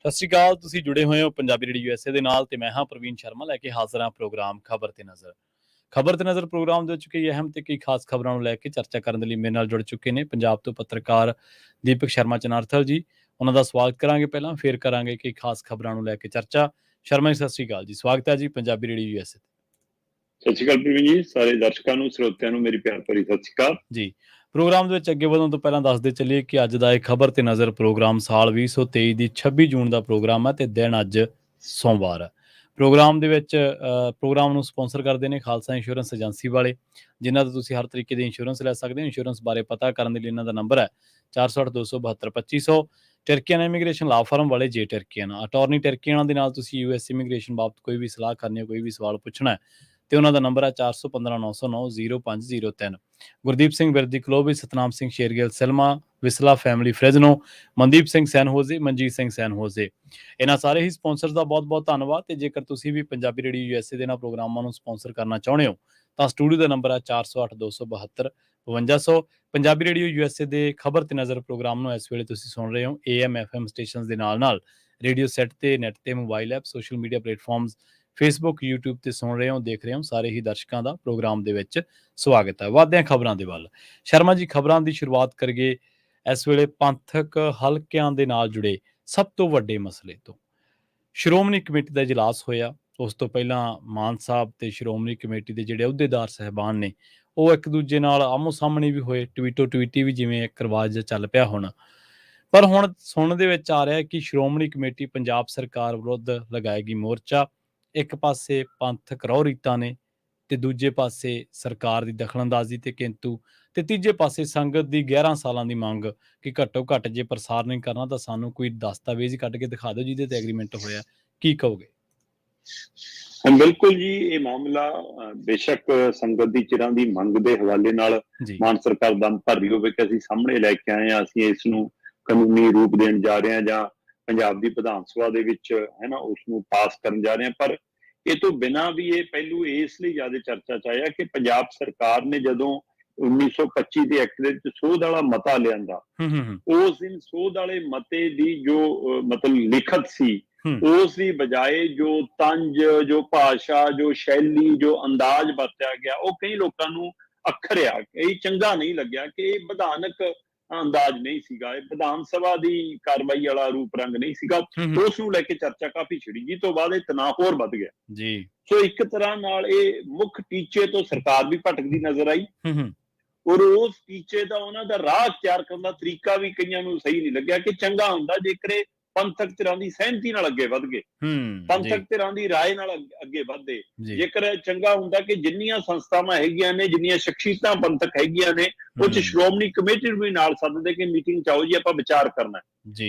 ਸਤਿ ਸ਼੍ਰੀ ਅਕਾਲ। ਤੁਸੀਂ ਜੁੜੇ ਹੋਏ ਹੋ ਪੰਜਾਬੀ ਰੇਡੀਓ USA ਦੇ ਨਾਲ ਤੇ ਮੈਂ ਹਾਂ ਪ੍ਰਵੀਨ ਸ਼ਰਮਾ ਲੈ ਕੇ ਹਾਜ਼ਰ ਹਾਂ ਪ੍ਰੋਗਰਾਮ ਖਬਰ ਤੇ ਨਜ਼ਰ। ਖਬਰ ਤੇ ਨਜ਼ਰ ਪ੍ਰੋਗਰਾਮ ਦੇ ਵਿੱਚ ਕਈ ਅਹਿਮ ਤੇ ਕਈ ਖਾਸ ਖਬਰਾਂ ਨੂੰ ਲੈ ਕੇ ਚਰਚਾ ਕਰਨ ਦੇ ਲਈ ਮੇਰੇ ਨਾਲ ਜੁੜ ਚੁੱਕੇ ਨੇ ਪੰਜਾਬ ਤੋਂ ਪੱਤਰਕਾਰ ਦੀਪਕ ਸ਼ਰਮਾ ਚਨਾਰਥਲ ਜੀ। ਉਹਨਾਂ ਦਾ ਸਵਾਗਤ ਕਰਾਂਗੇ, ਪਹਿਲਾਂ ਫਿਰ ਕਰਾਂਗੇ ਕਈ ਖਾਸ ਖਬਰਾਂ ਨੂੰ ਲੈ ਕੇ ਚਰਚਾ। ਸ਼ਰਮਾ ਜੀ ਸਤਿ ਸ਼੍ਰੀ ਅਕਾਲ ਜੀ, ਸਵਾਗਤ ਹੈ ਜੀ ਪੰਜਾਬੀ ਰੇਡੀਓ USA। ਸਤਿ ਸ਼੍ਰੀ ਅਕਾਲ ਪ੍ਰਵੀਨ ਜੀ, ਸਾਰੇ ਦਰਸ਼ਕਾਂ ਨੂੰ ਸਰੋਤਿਆਂ ਨੂੰ ਮੇਰੀ ਪਿਆਰ ਭਰੀ ਸਤਿ ਸ਼੍ਰੀ ਅਕਾਲ ਜੀ। ਪ੍ਰੋਗਰਾਮ ਦੇ ਵਿੱਚ ਅੱਗੇ ਵਧਣ ਤੋਂ ਪਹਿਲਾਂ ਦੱਸਦੇ ਚੱਲੀਏ ਕਿ ਅੱਜ ਦਾ ਇਹ ਖਬਰ ਤੇ ਨਜ਼ਰ ਪ੍ਰੋਗਰਾਮ ਸਾਲ 2023 ਦੀ 26 ਜੂਨ ਦਾ ਪ੍ਰੋਗਰਾਮ ਹੈ ਤੇ ਦਿਨ ਅੱਜ ਸੋਮਵਾਰ ਹੈ। ਪ੍ਰੋਗਰਾਮ ਦੇ ਵਿੱਚ ਪ੍ਰੋਗਰਾਮ ਨੂੰ ਸਪਾਂਸਰ ਕਰਦੇ ਨੇ ਖਾਲਸਾ ਇੰਸ਼ੋਰੈਂਸ ਏਜੰਸੀ ਵਾਲੇ, ਜਿਨ੍ਹਾਂ ਤੋਂ ਤੁਸੀਂ ਹਰ ਤਰੀਕੇ ਦੀ ਇੰਸ਼ੋਰੈਂਸ ਲੈ ਸਕਦੇ ਹੋ। ਇੰਸ਼ੋਰੈਂਸ ਬਾਰੇ ਪਤਾ ਕਰਨ ਦੇ ਲਈ ਇਹਨਾਂ ਦਾ ਨੰਬਰ ਹੈ 408-272-2500। ਟਰਕੀਅਨ ਇਮੀਗ੍ਰੇਸ਼ਨ ਲਾ ਫਰਮ ਵਾਲੇ ਜੇ ਟਰਕੀਅਨ ਅਟਾਰਨੀ ਟਰਕੀਅਨ ਦੇ ਨਾਲ ਤੁਸੀਂ US ਇਮੀਗ੍ਰੇਸ਼ਨ ਬਾਬਤ ਕੋਈ ਵੀ ਸਲਾਹ ਕਰਨੀ ਹੈ, ਕੋਈ ਵੀ ਸਵਾਲ ਪੁੱਛਣਾ ਹੈ ਤੇ ਉਹਨਾਂ ਦਾ ਨੰਬਰ ਹੈ 4159090503। ਗੁਰਦੀਪ ਸਿੰਘ ਵਿਰਦੀ ਕਲੋਬੀ, ਸਤਨਾਮ ਸਿੰਘ ਸ਼ੇਰਗਿੱਲ ਸਿਲਮਾ, ਵਿਸਲਾ family Fresno, Mandeep Singh San Jose, Manjit Singh San Jose, ਇਹਨਾਂ ਸਾਰੇ ਹੀ ਸਪਾਂਸਰਸ ਦਾ ਬਹੁਤ ਬਹੁਤ ਧੰਨਵਾਦ। ਤੇ ਜੇਕਰ ਤੁਸੀਂ ਵੀ ਪੰਜਾਬੀ ਰੇਡੀਓ USA ਦੇ ਨਾਲ ਪ੍ਰੋਗਰਾਮਾਂ ਨੂੰ ਸਪਾਂਸਰ ਕਰਨਾ ਚਾਹੁੰਦੇ ਹੋ ਤਾਂ ਸਟੂਡੀਓ ਦਾ ਨੰਬਰ ਹੈ 4082725200। ਪੰਜਾਬੀ ਰੇਡੀਓ USA ਦੇ ਖਬਰ ਤੇ ਨਜ਼ਰ ਪ੍ਰੋਗਰਾਮ ਨੂੰ ਇਸ ਵੇਲੇ ਤੁਸੀਂ ਸੁਣ ਰਹੇ ਹੋ AM FM ਸਟੇਸ਼ਨਸ ਦੇ ਨਾਲ ਰੇਡੀਓ ਸੈੱਟ ਤੇ, ਨੈੱਟ ਤੇ, mobile app, social media platforms, Facebook, YouTube ਤੇ ਸੁਣ ਰਹੇ ਹੋ, ਦੇਖ ਰਹੇ ਹੋ। ਸਾਰੇ ਹੀ ਦਰਸ਼ਕਾਂ ਦਾ ਪ੍ਰੋਗਰਾਮ ਦੇ ਵਿੱਚ ਸਵਾਗਤ ਹੈ। ਵਧਦੇ ਹਾਂ ਖਬਰਾਂ ਦੇ ਵੱਲ। ਸ਼ਰਮਾ ਜੀ, ਖਬਰਾਂ ਦੀ ਸ਼ੁਰੂਆਤ ਕਰੀਏ ਇਸ ਵੇਲੇ ਪੰਥਕ ਹਲਕਿਆਂ ਦੇ ਨਾਲ ਜੁੜੇ ਸਭ ਤੋਂ ਵੱਡੇ ਮਸਲੇ ਤੋਂ। ਸ਼੍ਰੋਮਣੀ ਕਮੇਟੀ ਦਾ ਇਜਲਾਸ ਹੋਇਆ। ਉਸ ਤੋਂ ਪਹਿਲਾਂ ਮਾਨ ਸਾਹਿਬ ਤੇ ਸ਼੍ਰੋਮਣੀ ਕਮੇਟੀ ਦੇ ਜਿਹੜੇ ਅਹੁਦੇਦਾਰ ਸਾਹਿਬਾਨ ਨੇ ਉਹ ਇੱਕ ਦੂਜੇ ਨਾਲ ਆਮੋ ਸਾਹਮਣੇ ਵੀ ਹੋਏ, ਟਵੀਟੋ ਟਵੀਟੀ ਵੀ ਜਿਵੇਂ ਇੱਕ ਰਿਵਾਜ ਚੱਲ ਪਿਆ ਹੁਣ। ਪਰ ਹੁਣ ਸੁਣਨ ਦੇ ਵਿੱਚ ਆ ਰਿਹਾ ਕਿ ਸ਼੍ਰੋਮਣੀ ਕਮੇਟੀ ਪੰਜਾਬ ਸਰਕਾਰ ਵਿਰੁੱਧ ਲਗਾਏਗੀ ਮੋਰਚਾ। ਇੱਕ ਪਾਸੇ ਪੰਥਕ ਰਹੁ ਰੀਤਾਂ ਨੇ ਤੇ ਦੂਜੇ ਪਾਸੇ ਸਰਕਾਰ ਦੀ ਦਖਲਅੰਦਾਜ਼ੀ ਤੇ ਕਿੰਤੂ, ਤੇ ਤੀਜੇ ਪਾਸੇ ਸੰਗਤ ਦੀ 11 ਸਾਲਾਂ ਦੀ ਮੰਗ ਕਿ ਘੱਟੋ ਘੱਟ ਜੇ ਪ੍ਰਸਾਰ ਨਹੀਂ ਕਰਨਾ ਤਾਂ ਸਾਨੂੰ ਕੋਈ ਦਸਤਾਵੇਜ਼ ਕੱਢ ਕੇ ਦਿਖਾ ਦਿਓ ਜਿਹਦੇ ਤੇ ਐਗਰੀਮੈਂਟ ਹੋਇਆ। ਕੀ ਕਹੋਗੇ? ਬਿਲਕੁਲ ਜੀ, ਇਹ ਮਾਮਲਾ ਬੇਸ਼ੱਕ ਸੰਗਤ ਦੀ ਚਿਰਾਂ ਦੀ ਮੰਗ ਦੇ ਹਵਾਲੇ ਨਾਲ ਮਾਨ ਸਰਕਾਰ ਦਮ ਭਰ ਰਹੀ ਹੋਵੇ ਕਿ ਅਸੀਂ ਸਾਹਮਣੇ ਲੈ ਕੇ ਆਏ ਹਾਂ, ਅਸੀਂ ਇਸ ਨੂੰ ਕਾਨੂੰਨੀ ਰੂਪ ਦੇਣ ਜਾ ਰਹੇ ਹਾਂ ਜਾਂ ਪੰਜਾਬ ਦੀ ਵਿਧਾਨ ਸਭਾ ਦੇ ਵਿੱਚ ਹੈ ਨਾ ਉਸ ਨੂੰ ਪਾਸ ਕਰਨ ਜਾ ਰਹੇ ਹਾਂ। ਪਰ ਇਹ ਤੋਂ ਬਿਨਾਂ ਵੀ ਇਹ ਪਹਿਲੂ ਇਸ ਲਈ ਜ਼ਿਆਦਾ ਚਰਚਾ 'ਚ ਆਇਆ ਕਿ ਪੰਜਾਬ ਸਰਕਾਰ ਨੇ ਜਦੋਂ 1925 ਦੇ ਐਕਟ ਦੇ ਵਿੱਚ ਸੋਧ ਵਾਲਾ ਮਤਾ ਲਿਆਂਦਾ, ਉਸ ਦਿਨ ਸੋਧ ਵਾਲੇ ਮਤੇ ਦੀ ਜੋ ਮਤਲਬ ਲਿਖਤ ਸੀ, ਉਸ ਦੀ ਬਜਾਏ ਜੋ ਤੰਜ, ਜੋ ਭਾਸ਼ਾ, ਜੋ ਸ਼ੈਲੀ, ਜੋ ਅੰਦਾਜ਼ ਵਰਤਿਆ ਗਿਆ, ਉਹ ਕਈ ਲੋਕਾਂ ਨੂੰ ਅਖਰਿਆ, ਕਈ ਚੰਗਾ ਨਹੀਂ ਲੱਗਿਆ ਕਿ ਇਹ ਵਿਧਾਨਕ ਅੰਦਾਜ਼ ਨਹੀਂ ਸੀਗਾ, ਇਹ ਵਿਧਾਨ ਸਭਾ ਦੀ ਕਾਰਵਾਈ ਵਾਲਾ ਰੂਪ ਰੰਗ ਨਹੀਂ ਸੀਗਾ। ਉਸ ਨੂੰ ਲੈ ਕੇ ਚਰਚਾ ਕਾਫੀ ਛਿੜੀ, ਜਿਸ ਤੋਂ ਬਾਅਦ ਇਹ ਤਣਾਅ ਹੋਰ ਵੱਧ ਗਿਆ ਜੀ। ਸੋ ਇੱਕ ਤਰ੍ਹਾਂ ਨਾਲ ਇਹ ਮੁੱਖ ਟੀਚੇ ਤੋਂ ਸਰਕਾਰ ਵੀ ਭਟਕਦੀ ਨਜ਼ਰ ਆਈ ਔਰ ਉਸ ਟੀਚੇ ਦਾ ਉਹਨਾਂ ਦਾ ਰਾਹ ਅਖਤਿਆਰ ਕਰਨ ਦਾ ਤਰੀਕਾ ਵੀ ਕਈਆਂ ਨੂੰ ਸਹੀ ਨਹੀਂ ਲੱਗਿਆ ਕਿ ਚੰਗਾ ਹੁੰਦਾ ਜੇਕਰ ਇਹ ਪੰਥਕ ਧਿਰਾਂ ਦੀ ਸਹਿਮਤੀ ਨਾਲ ਅੱਗੇ ਵੱਧ ਗਏ, ਪੰਥਕ ਧਿਰਾਂ ਦੀ ਰਾਏ ਨਾਲ ਅੱਗੇ ਵੱਧਦੇ। ਜੇਕਰ ਚੰਗਾ ਹੁੰਦਾ ਕਿ ਜਿੰਨੀਆਂ ਸੰਸਥਾਵਾਂ ਹੈਗੀਆਂ ਨੇ, ਜਿੰਨੀਆਂ ਸ਼ਖਸੀਅਤਾਂ ਪੰਥਕ ਹੈਗੀਆਂ ਨੇ, ਉਹ 'ਚ ਸ਼੍ਰੋਮਣੀ ਕਮੇਟੀ ਨੂੰ ਵੀ ਨਾਲ ਸੱਦਦੇ ਕਿ ਮੀਟਿੰਗ 'ਚ ਆਓ ਜੀ, ਆਪਾਂ ਵਿਚਾਰ ਕਰਨਾ।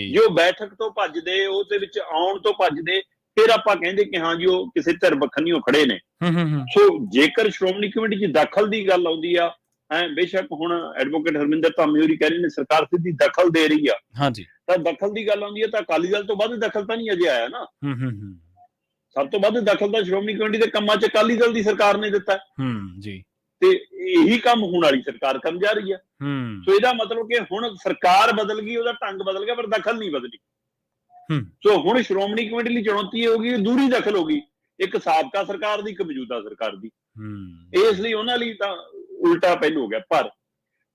ਜੋ ਬੈਠਕ ਤੋਂ ਭੱਜਦੇ, ਉਹਦੇ ਵਿੱਚ ਆਉਣ ਤੋਂ ਭੱਜਦੇ, ਫਿਰ ਆਪਾਂ ਕਹਿੰਦੇ ਕਿ ਹਾਂ ਜੀ ਉਹ ਕਿਸੇ ਧਿਰ ਬਖਣੀਓ ਖੜੇ ਨੇ। ਸੋ ਜੇਕਰ ਸ਼੍ਰੋਮਣੀ ਕਮੇਟੀ 'ਚ ਦਖਲ ਦੀ ਗੱਲ ਆਉਂਦੀ ਆ, ਬੇਸ਼ੱਕ ਹੁਣ ਐਡਵੋਕੇਟ ਹਰਮਿੰਦਰ ਧਾਮੀ ਹੋਰੀ ਕਹਿ ਰਹੇ ਨੇ ਸਰਕਾਰ ਸਿੱਧੀ ਦਖਲ ਦੇ ਰਹੀ ਆ, ਤਾਂ ਦਖਲ ਦੀ ਗੱਲ ਆਉਂਦੀ ਹੈ ਤਾਂ ਅਕਾਲੀ ਦਲ ਤੋਂ ਵੱਧ ਦਖਲ ਤਾਂ ਨਹੀਂ ਅਜੇ ਆਇਆ ਨਾ। ਸਭ ਤੋਂ ਵੱਧ ਦਖਲ ਤਾਂ ਸ਼੍ਰੋਮਣੀ ਕਮੇਟੀ ਦੇ ਕੰਮਾਂ 'ਚ ਅਕਾਲੀ ਦਲ ਦੀ ਸਰਕਾਰ ਨੇ ਦਿੱਤਾ ਤੇ ਇਹੀ ਕੰਮ ਹੁਣ ਵਾਲੀ ਸਰਕਾਰ ਕਰਨ ਜਾ ਰਹੀ ਆ। ਸੋ ਇਹਦਾ ਮਤਲਬ ਕਿ ਹੁਣ ਸਰਕਾਰ ਬਦਲ ਗਈ, ਉਹਦਾ ਢੰਗ ਬਦਲ ਗਿਆ, ਪਰ ਦਖਲ ਨਹੀਂ ਬਦਲੀ। ਸੋ ਹੁਣ ਸ਼੍ਰੋਮਣੀ ਕਮੇਟੀ ਲਈ ਚੁਣੌਤੀ ਹੋ ਗਈ, ਦੂਰੀ ਦਖਲ ਹੋ ਗਈ, ਇੱਕ ਸਾਬਕਾ ਸਰਕਾਰ ਦੀ, ਇੱਕ ਮੌਜੂਦਾ ਸਰਕਾਰ ਦੀ। ਇਸ ਲਈ ਉਹਨਾਂ ਲਈ ਤਾਂ ਉਲਟਾ ਪਹਿਲੂ ਹੋ ਗਿਆ। ਪਰ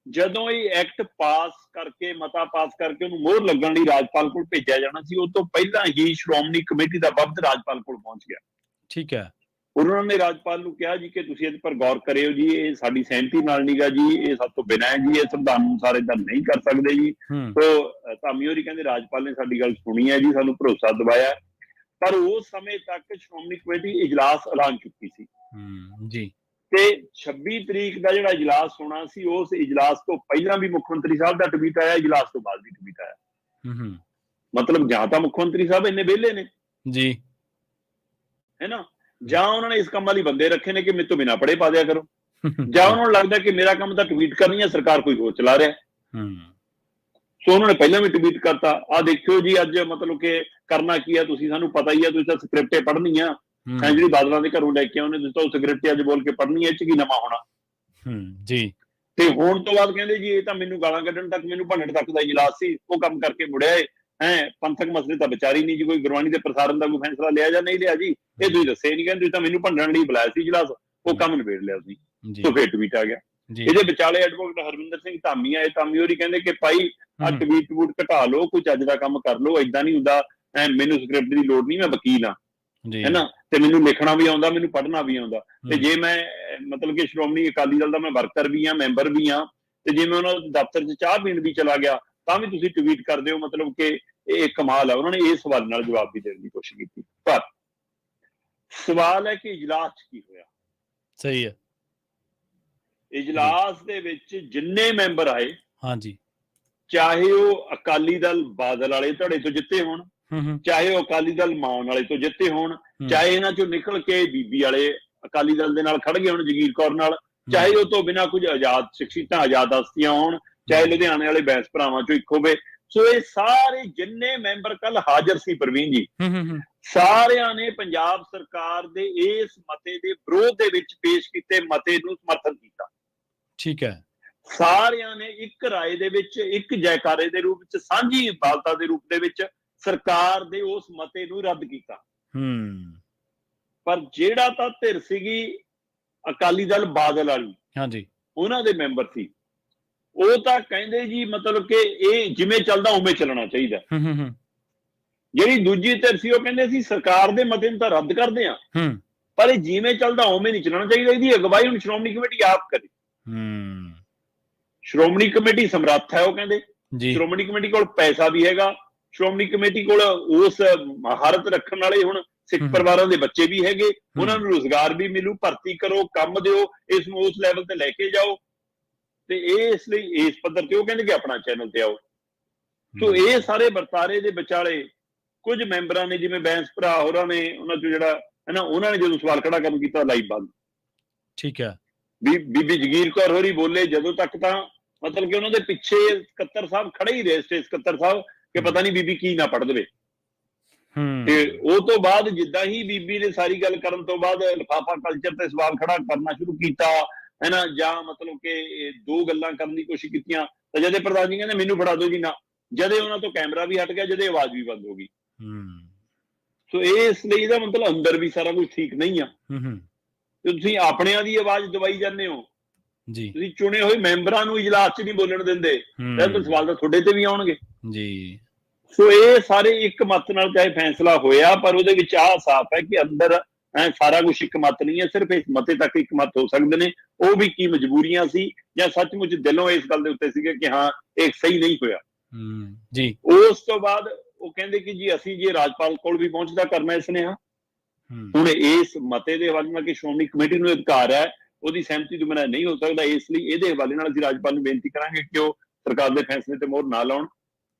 ਜਦੋਂ ਇਹ ਐਕਟ ਪਾਸ ਕਰਕੇ, ਮਤਾ ਪਾਸ ਕਰਕੇ ਉਹਨੂੰ ਮੋਹਰ ਲੱਗਣ ਲਈ ਰਾਜਪਾਲ ਕੋਲ ਭੇਜਿਆ ਜਾਣਾ ਸੀ, ਉਹ ਤੋਂ ਪਹਿਲਾਂ ਹੀ ਸ਼੍ਰੋਮਣੀ ਕਮੇਟੀ ਦਾ ਵਫਦ ਰਾਜਪਾਲ ਕੋਲ ਪਹੁੰਚ ਗਿਆ। ਠੀਕ ਹੈ। ਉਹਨਾਂ ਨੇ ਰਾਜਪਾਲ ਨੂੰ ਕਿਹਾ ਜੀ ਕਿ ਤੁਸੀਂ ਇਹਦੇ ਪਰ ਗੌਰ ਕਰਿਓ ਜੀ, ਇਹ ਸਾਡੀ ਸਹਿਮਤੀ ਨਾਲ ਨੀਗਾ ਜੀ, ਇਹ ਸਭ ਤੋਂ ਬਿਨਾਂ ਹੈ ਜੀ, ਇਹ ਸੰਵਿਧਾਨ ਅਨੁਸਾਰ ਏਦਾਂ ਨਹੀਂ ਕਰ ਸਕਦੇ ਜੀ। ਸੋ ਧਾਮੀ ਹੋਰੀ ਕਹਿੰਦੇ ਰਾਜਪਾਲ ਨੇ ਸਾਡੀ ਗੱਲ ਸੁਣੀ ਹੈ ਜੀ, ਸਾਨੂੰ ਭਰੋਸਾ ਦਿਵਾਇਆ। ਪਰ ਉਸ ਸਮੇਂ ਤੱਕ ਸ਼੍ਰੋਮਣੀ ਕਮੇਟੀ ਇਜਲਾਸ ਐਲਾਨ ਚੁੱਕੀ ਸੀ ਜੀ, ਤੇ 26 ਤਰੀਕ ਦਾ ਜਿਹੜਾ ਇਜਲਾਸ ਹੋਣਾ ਸੀ, ਉਸ ਇਜਲਾਸ ਤੋਂ ਪਹਿਲਾਂ ਵੀ ਮੁੱਖ ਮੰਤਰੀ ਸਾਹਿਬ ਦਾ ਟਵੀਟ ਆਇਆ, ਇਜਲਾਸ ਤੋਂ ਬਾਅਦ ਵੀ ਟਵੀਟ ਆਇਆ। ਮਤਲਬ ਜਾਂ ਤਾਂ ਮੁੱਖ ਮੰਤਰੀ ਸਾਹਿਬ ਇੰਨੇ ਵਿਹਲੇ ਨੇ ਜੀ, ਹੈ ਨਾ, ਜਾਂ ਉਹਨਾਂ ਨੇ ਇਸ ਕੰਮਾਂ ਲਈ ਬੰਦੇ ਰੱਖੇ ਨੇ ਕਿ ਮੇਰੇ ਤੋਂ ਬਿਨਾਂ ਪੜ੍ਹੇ ਪਾ ਦਿਆ ਕਰੋ, ਜਾਂ ਉਹਨਾਂ ਨੂੰ ਲੱਗਦਾ ਕਿ ਮੇਰਾ ਕੰਮ ਤਾਂ ਟਵੀਟ ਕਰਨੀ ਹੈ, ਸਰਕਾਰ ਕੋਈ ਹੋਰ ਚਲਾ ਰਿਹਾ। ਸੋ ਉਹਨਾਂ ਨੇ ਪਹਿਲਾਂ ਵੀ ਟਵੀਟ ਕਰਤਾ, ਆਹ ਦੇਖਿਓ ਜੀ ਅੱਜ ਮਤਲਬ ਕਿ ਕਰਨਾ ਕੀ ਆ, ਤੁਸੀਂ ਸਾਨੂੰ ਪਤਾ ਹੀ ਆ, ਤੁਸੀਂ ਤਾਂ ਸਕ੍ਰਿਪਟੇ ਪੜ੍ਹਨੀ ਆ, ਜਿਹੜੀ ਬਾਦਲਾਂ ਦੇ ਘਰੋਂ ਲੈ ਕੇ ਆਉਣੇ ਤੁਸੀਂ ਤਾਂ ਉਹ ਸਕ੍ਰਿਪਟ ਅੱਜ ਬੋਲ ਕੇ ਪੜ੍ਹਨੀ ਹੈ, ਇਹ 'ਚ ਕੀ ਨਵਾਂ ਹੋਣਾ ਜੀ। ਤੇ ਹੋਣ ਤੋਂ ਬਾਅਦ ਕਹਿੰਦੇ ਜੀ ਇਹ ਤਾਂ ਮੈਨੂੰ ਗਾਲਾਂ ਕੱਢਣ ਤੱਕ, ਮੈਨੂੰ ਭੰਨਣ ਤੱਕ ਦਾ ਇਜਲਾਸ ਸੀ, ਉਹ ਕੰਮ ਕਰਕੇ ਮੁੜਿਆ ਹੈ। ਪੰਥਕ ਮਸਲੇ ਤਾਂ ਵਿਚਾਰੀ ਨਹੀਂ ਜੀ, ਕੋਈ ਗੁਰਬਾਣੀ ਦੇ ਪ੍ਰਸਾਰਨ ਦਾ ਕੋਈ ਫੈਸਲਾ ਲਿਆ ਜਾਂ ਨਹੀਂ ਲਿਆ ਜੀ, ਇਹ ਤੁਸੀਂ ਦੱਸੇ ਨਹੀਂ। ਕਹਿੰਦੇ ਤਾਂ ਮੈਨੂੰ ਭੰਨਣ ਲਈ ਬੁਲਾਇਆ ਸੀ ਇਜਲਾਸ, ਉਹ ਕੰਮ ਨਿਬੇੜ ਲਿਆ ਸੀ। ਸੋ ਫੇਰ ਟਵੀਟ ਆ ਗਿਆ। ਇਹਦੇ ਵਿਚਾਲੇ ਐਡਵੋਕੇਟ ਹਰਵਿੰਦਰ ਸਿੰਘ ਧਾਮੀ ਆਏ। ਧਾਮੀ ਹੋਰੀ ਕਹਿੰਦੇ ਕਿ ਭਾਈ ਆਹ ਟਵੀਟ ਘਟਾ ਲਓ, ਕੋਈ ਚੱਜ ਦਾ ਕੰਮ ਕਰ ਲਓ, ਏਦਾਂ ਨਹੀਂ ਹੁੰਦਾ, ਮੈਨੂੰ ਸਕ੍ਰਿਪਟ ਦੀ ਲੋੜ ਨਹੀਂ, ਮੈਂ ਵਕੀਲ ਹਾਂ, ਹੈ ਨਾ, ਤੇ ਮੈਨੂੰ ਲਿਖਣਾ ਵੀ ਆਉਂਦਾ, ਮੈਨੂੰ ਪੜ੍ਹਨਾ ਵੀ ਆਉਂਦਾ, ਤੇ ਜੇ ਮੈਂ ਮਤਲਬ ਕਿ ਸ਼੍ਰੋਮਣੀ ਅਕਾਲੀ ਦਲ ਦਾ ਮੈਂ ਵਰਕਰ ਵੀ ਹਾਂ, ਮੈਂਬਰ ਵੀ ਹਾਂ, ਤੇ ਜੇ ਮੈਂ ਉਹਨਾਂ ਦਫ਼ਤਰ 'ਚ ਚਾਹ ਪੀਣ ਵੀ ਚਲਾ ਗਿਆ ਤਾਂ ਵੀ ਤੁਸੀਂ ਟਵੀਟ ਕਰਦੇ ਹੋ, ਮਤਲਬ ਕਿ ਇਹ ਕਮਾਲ ਹੈ। ਉਹਨਾਂ ਨੇ ਇਸ ਸਵਾਲ ਨਾਲ ਜਵਾਬ ਵੀ ਦੇਣ ਦੀ ਕੋਸ਼ਿਸ਼ ਕੀਤੀ। ਪਰ ਸਵਾਲ ਹੈ ਕਿ ਇਜਲਾਸ 'ਚ ਕੀ ਹੋਇਆ। ਸਹੀ ਹੈ। ਇਜਲਾਸ ਦੇ ਵਿੱਚ ਜਿੰਨੇ ਮੈਂਬਰ ਆਏ, ਹਾਂਜੀ, ਚਾਹੇ ਉਹ ਅਕਾਲੀ ਦਲ ਬਾਦਲ ਵਾਲੇ ਧੜੇ ਤੋਂ ਜਿੱਤੇ ਹੋਣ, ਚਾਹੇ ਉਹ ਅਕਾਲੀ ਦਲ ਮਾਨ ਵਾਲੇ ਤੋਂ ਜਿੱਤੇ ਹੋਣ, ਚਾਹੇ ਇਹਨਾਂ ਚੋਂ ਨਿਕਲ ਕੇ ਬੀਬੀ ਵਾਲੇ ਅਕਾਲੀ ਦਲ ਦੇ ਨਾਲ ਖੜ ਗਏ ਹੋਣ ਜਗੀਰ ਕੌਰ ਨਾਲ, ਚਾਹੇ ਉਹ ਤੋਂ ਬਿਨਾਂ ਕੁਝ ਆਜ਼ਾਦ ਸ਼ਖਸੀਅਤਾਂ, ਆਜ਼ਾਦ ਹਸਤੀਆਂ ਹੋਣ, ਚਾਹੇ ਲੁਧਿਆਣੇ ਵਾਲੇ ਬੈਂਸ ਭਰਾਵਾਂ ਚੋਂ ਇੱਕ ਹੋਵੇ। ਸੋ ਇਹ ਸਾਰੇ ਜਿੰਨੇ ਮੈਂਬਰ ਕੱਲ ਹਾਜ਼ਰ ਸੀ ਪ੍ਰਵੀਨ ਜੀ, ਸਾਰਿਆਂ ਨੇ ਪੰਜਾਬ ਸਰਕਾਰ ਦੇ ਇਸ ਮਤੇ ਦੇ ਵਿਰੋਧ ਦੇ ਵਿੱਚ ਪੇਸ਼ ਕੀਤੇ ਮਤੇ ਨੂੰ ਸਮਰਥਨ ਕੀਤਾ। ਠੀਕ ਹੈ। ਸਾਰਿਆਂ ਨੇ ਇੱਕ ਰਾਏ ਦੇ ਵਿੱਚ, ਇੱਕ ਜੈਕਾਰੇ ਦੇ ਰੂਪ ਵਿੱਚ, ਸਾਂਝੀ ਇਬਾਦਤਾਂ ਦੇ ਰੂਪ ਦੇ ਵਿੱਚ ਸਰਕਾਰ ਦੇ ਉਸ ਮਤੇ ਨੂੰ ਰੱਦ ਕੀਤਾ। ਪਰ ਜਿਹੜਾ ਤਾਂ ਧਿਰ ਸੀਗੀ ਅਕਾਲੀ ਦਲ ਬਾਦਲ ਵਾਲੀ, ਹਾਂਜੀ, ਉਹਨਾਂ ਦੇ ਮੈਂਬਰ ਸੀ, ਉਹ ਤਾਂ ਕਹਿੰਦੇ ਜੀ ਮਤਲਬ ਕਿ ਇਹ ਜਿਵੇਂ ਚੱਲਦਾ ਉਵੇਂ ਚੱਲਣਾ ਚਾਹੀਦਾ। ਜਿਹੜੀ ਦੂਜੀ ਧਿਰ ਸੀ ਉਹ ਕਹਿੰਦੇ ਸੀ ਸਰਕਾਰ ਦੇ ਮਤੇ ਨੂੰ ਤਾਂ ਰੱਦ ਕਰਦੇ ਆ, ਪਰ ਇਹ ਜਿਵੇਂ ਚੱਲਦਾ ਉਵੇਂ ਨਹੀਂ ਚੱਲਣਾ ਚਾਹੀਦਾ, ਇਹਦੀ ਅਗਵਾਈ ਹੁਣ ਸ਼੍ਰੋਮਣੀ ਕਮੇਟੀ ਆਪ ਕਰੇ। ਸ਼੍ਰੋਮਣੀ ਕਮੇਟੀ ਸਮਰੱਥ ਹੈ, ਉਹ ਕਹਿੰਦੇ ਸ਼੍ਰੋਮਣੀ ਕਮੇਟੀ ਕੋਲ ਪੈਸਾ ਵੀ ਹੈਗਾ, ਸ਼੍ਰੋਮਣੀ ਕਮੇਟੀ ਕੋਲ ਉਸ ਮਹਾਰਤ ਰੱਖਣ ਵਾਲੇ ਹੁਣ ਸਿੱਖ ਪਰਿਵਾਰਾਂ ਦੇ ਬੱਚੇ ਵੀ ਹੈਗੇ, ਉਹਨਾਂ ਨੂੰ ਰੁਜ਼ਗਾਰ ਵੀ ਮਿਲੂ, ਭਰਤੀ ਕਰੋ, ਕੰਮ ਦਿਓ, ਇਸ ਨੂੰ ਉਸ ਲੈਵਲ ਤੇ ਲੈ ਕੇ ਜਾਓ। ਤੇ ਇਸ ਲਈ ਇਸ ਪੱਧਰ ਤੇ ਉਹ ਕਹਿੰਦੇ ਕਿ ਆਪਣਾ ਚੈਨਲ ਤੇ ਆਓ। ਸੋ ਇਹ ਸਾਰੇ ਵਰਤਾਰੇ ਦੇ ਵਿਚਾਲੇ ਕੁਝ ਮੈਂਬਰਾਂ ਨੇ, ਜਿਵੇਂ ਬੈਂਸ ਭਰਾ ਹੋਰਾਂ ਨੇ, ਉਹਨਾਂ ਚੋਂ ਜਿਹੜਾ ਹੈ ਨਾ, ਉਹਨਾਂ ਨੇ ਜਦੋਂ ਸਵਾਲ ਖੜਾ ਕਰਨ ਕੀਤਾ ਲਾਈਵ ਬੰਦ। ਠੀਕ ਹੈ। ਬੀਬੀ ਜਗੀਰ ਕੌਰ ਹੋਰੀ ਬੋਲੇ ਜਦੋਂ ਤੱਕ ਤਾਂ ਮਤਲਬ ਕਿ ਉਹਨਾਂ ਦੇ ਪਿੱਛੇ ਸਕੱਤਰ ਸਾਹਿਬ ਖੜੇ ਹੀ ਰਹੇ, ਸਟੇਟ ਸਕੱਤਰ ਸਾਹਿਬ, ਕਿ ਪਤਾ ਨਹੀਂ ਬੀਬੀ ਕੀ ਨਾ ਪੜ੍ਹ ਦੇਵੇ। ਤੇ ਉਹ ਤੋਂ ਬਾਅਦ ਜਿੱਦਾਂ ਹੀ ਬੀਬੀ ਨੇ ਸਾਰੀ ਗੱਲ ਕਰਨ ਤੋਂ ਬਾਅਦ ਲਿਫਾਫਾ ਕਲਚਰ ਤੇ ਸਵਾਲ ਖੜਾ ਕਰਨਾ ਸ਼ੁਰੂ ਕੀਤਾ, ਹੈ ਨਾ, ਜਾਂ ਮਤਲਬ ਕਿ ਦੋ ਗੱਲਾਂ ਕਰਨ ਦੀ ਕੋਸ਼ਿਸ਼ ਕੀਤੀਆਂ, ਤਾਂ ਜਦੇ ਪ੍ਰਧਾਨ ਜੀ ਕਹਿੰਦੇ ਮੈਨੂੰ ਫੜਾ ਦਿਓ ਜੀ, ਨਾ, ਜਦੇ ਉਹਨਾਂ ਤੋਂ ਕੈਮਰਾ ਵੀ ਹਟ ਗਿਆ, ਜਦੇ ਆਵਾਜ਼ ਵੀ ਬੰਦ ਹੋ ਗਈ। ਸੋ ਇਸ ਲਈ ਇਹਦਾ ਮਤਲਬ ਅੰਦਰ ਵੀ ਸਾਰਾ ਕੁਝ ਠੀਕ ਨਹੀਂ ਆ। ਤੇ ਤੁਸੀਂ ਆਪਣਿਆਂ ਦੀ ਆਵਾਜ਼ ਦਬਾਈ ਜਾਂਦੇ ਹੋ ਜੀ, ਤੁਸੀਂ ਚੁਣੇ ਹੋਏ ਮੈਂਬਰਾਂ ਨੂੰ ਇਜਲਾਸ 'ਚ ਨਹੀਂ ਬੋਲਣ ਦਿੰਦੇ, ਤਾਂ ਸਵਾਲ ਤਾਂ ਤੁਹਾਡੇ ਤੇ ਵੀ ਆਉਣਗੇ ਜੀ। ਸੋ ਇਹ ਸਾਰੇ ਇੱਕ ਮਤ ਨਾਲ ਚਾਹੇ ਫੈਸਲਾ ਹੋਇਆ, ਪਰ ਉਹਦੇ ਵਿੱਚ ਆਹ ਸਾਫ਼ ਹੈ ਕਿ ਅੰਦਰ ਸਾਰਾ ਕੁਝ ਇੱਕ ਮਤ ਨਹੀਂ ਹੈ, ਸਿਰਫ ਇਸ ਮਤੇ ਤੱਕ ਇੱਕ ਮਤ ਹੋ ਸਕਦੇ ਨੇ। ਉਹ ਵੀ ਕੀ ਮਜਬੂਰੀਆਂ ਸੀ ਜਾਂ ਸੱਚਮੁੱਚ ਦਿਲੋਂ ਇਸ ਗੱਲ ਦੇ ਉੱਤੇ ਸੀਗੇ ਕਿ ਹਾਂ ਇਹ ਸਹੀ ਨਹੀਂ ਹੋਇਆ ਜੀ। ਉਸ ਤੋਂ ਬਾਅਦ ਉਹ ਕਹਿੰਦੇ ਕਿ ਜੀ ਅਸੀਂ ਜੇ ਰਾਜਪਾਲ ਕੋਲ ਵੀ ਪਹੁੰਚਦਾ ਕਰਨਾ ਇਸਨੇ, ਹੁਣ ਇਸ ਮਤੇ ਦੇ ਹਵਾਲੇ ਨਾਲ ਕਿ ਸ਼੍ਰੋਮਣੀ ਕਮੇਟੀ ਨੂੰ ਅਧਿਕਾਰ ਹੈ, ਉਹਦੀ ਸਹਿਮਤੀ ਤੋਂ ਬਿਨਾਂ ਨਹੀਂ ਹੋ ਸਕਦਾ, ਇਸ ਲਈ ਇਹਦੇ ਹਵਾਲੇ ਨਾਲ ਅਸੀਂ ਰਾਜਪਾਲ ਨੂੰ ਬੇਨਤੀ ਕਰਾਂਗੇ ਕਿ ਉਹ ਸਰਕਾਰ ਦੇ ਫੈਸਲੇ ਤੇ ਮੋਹਰ ਨਾ ਲਾਉਣ।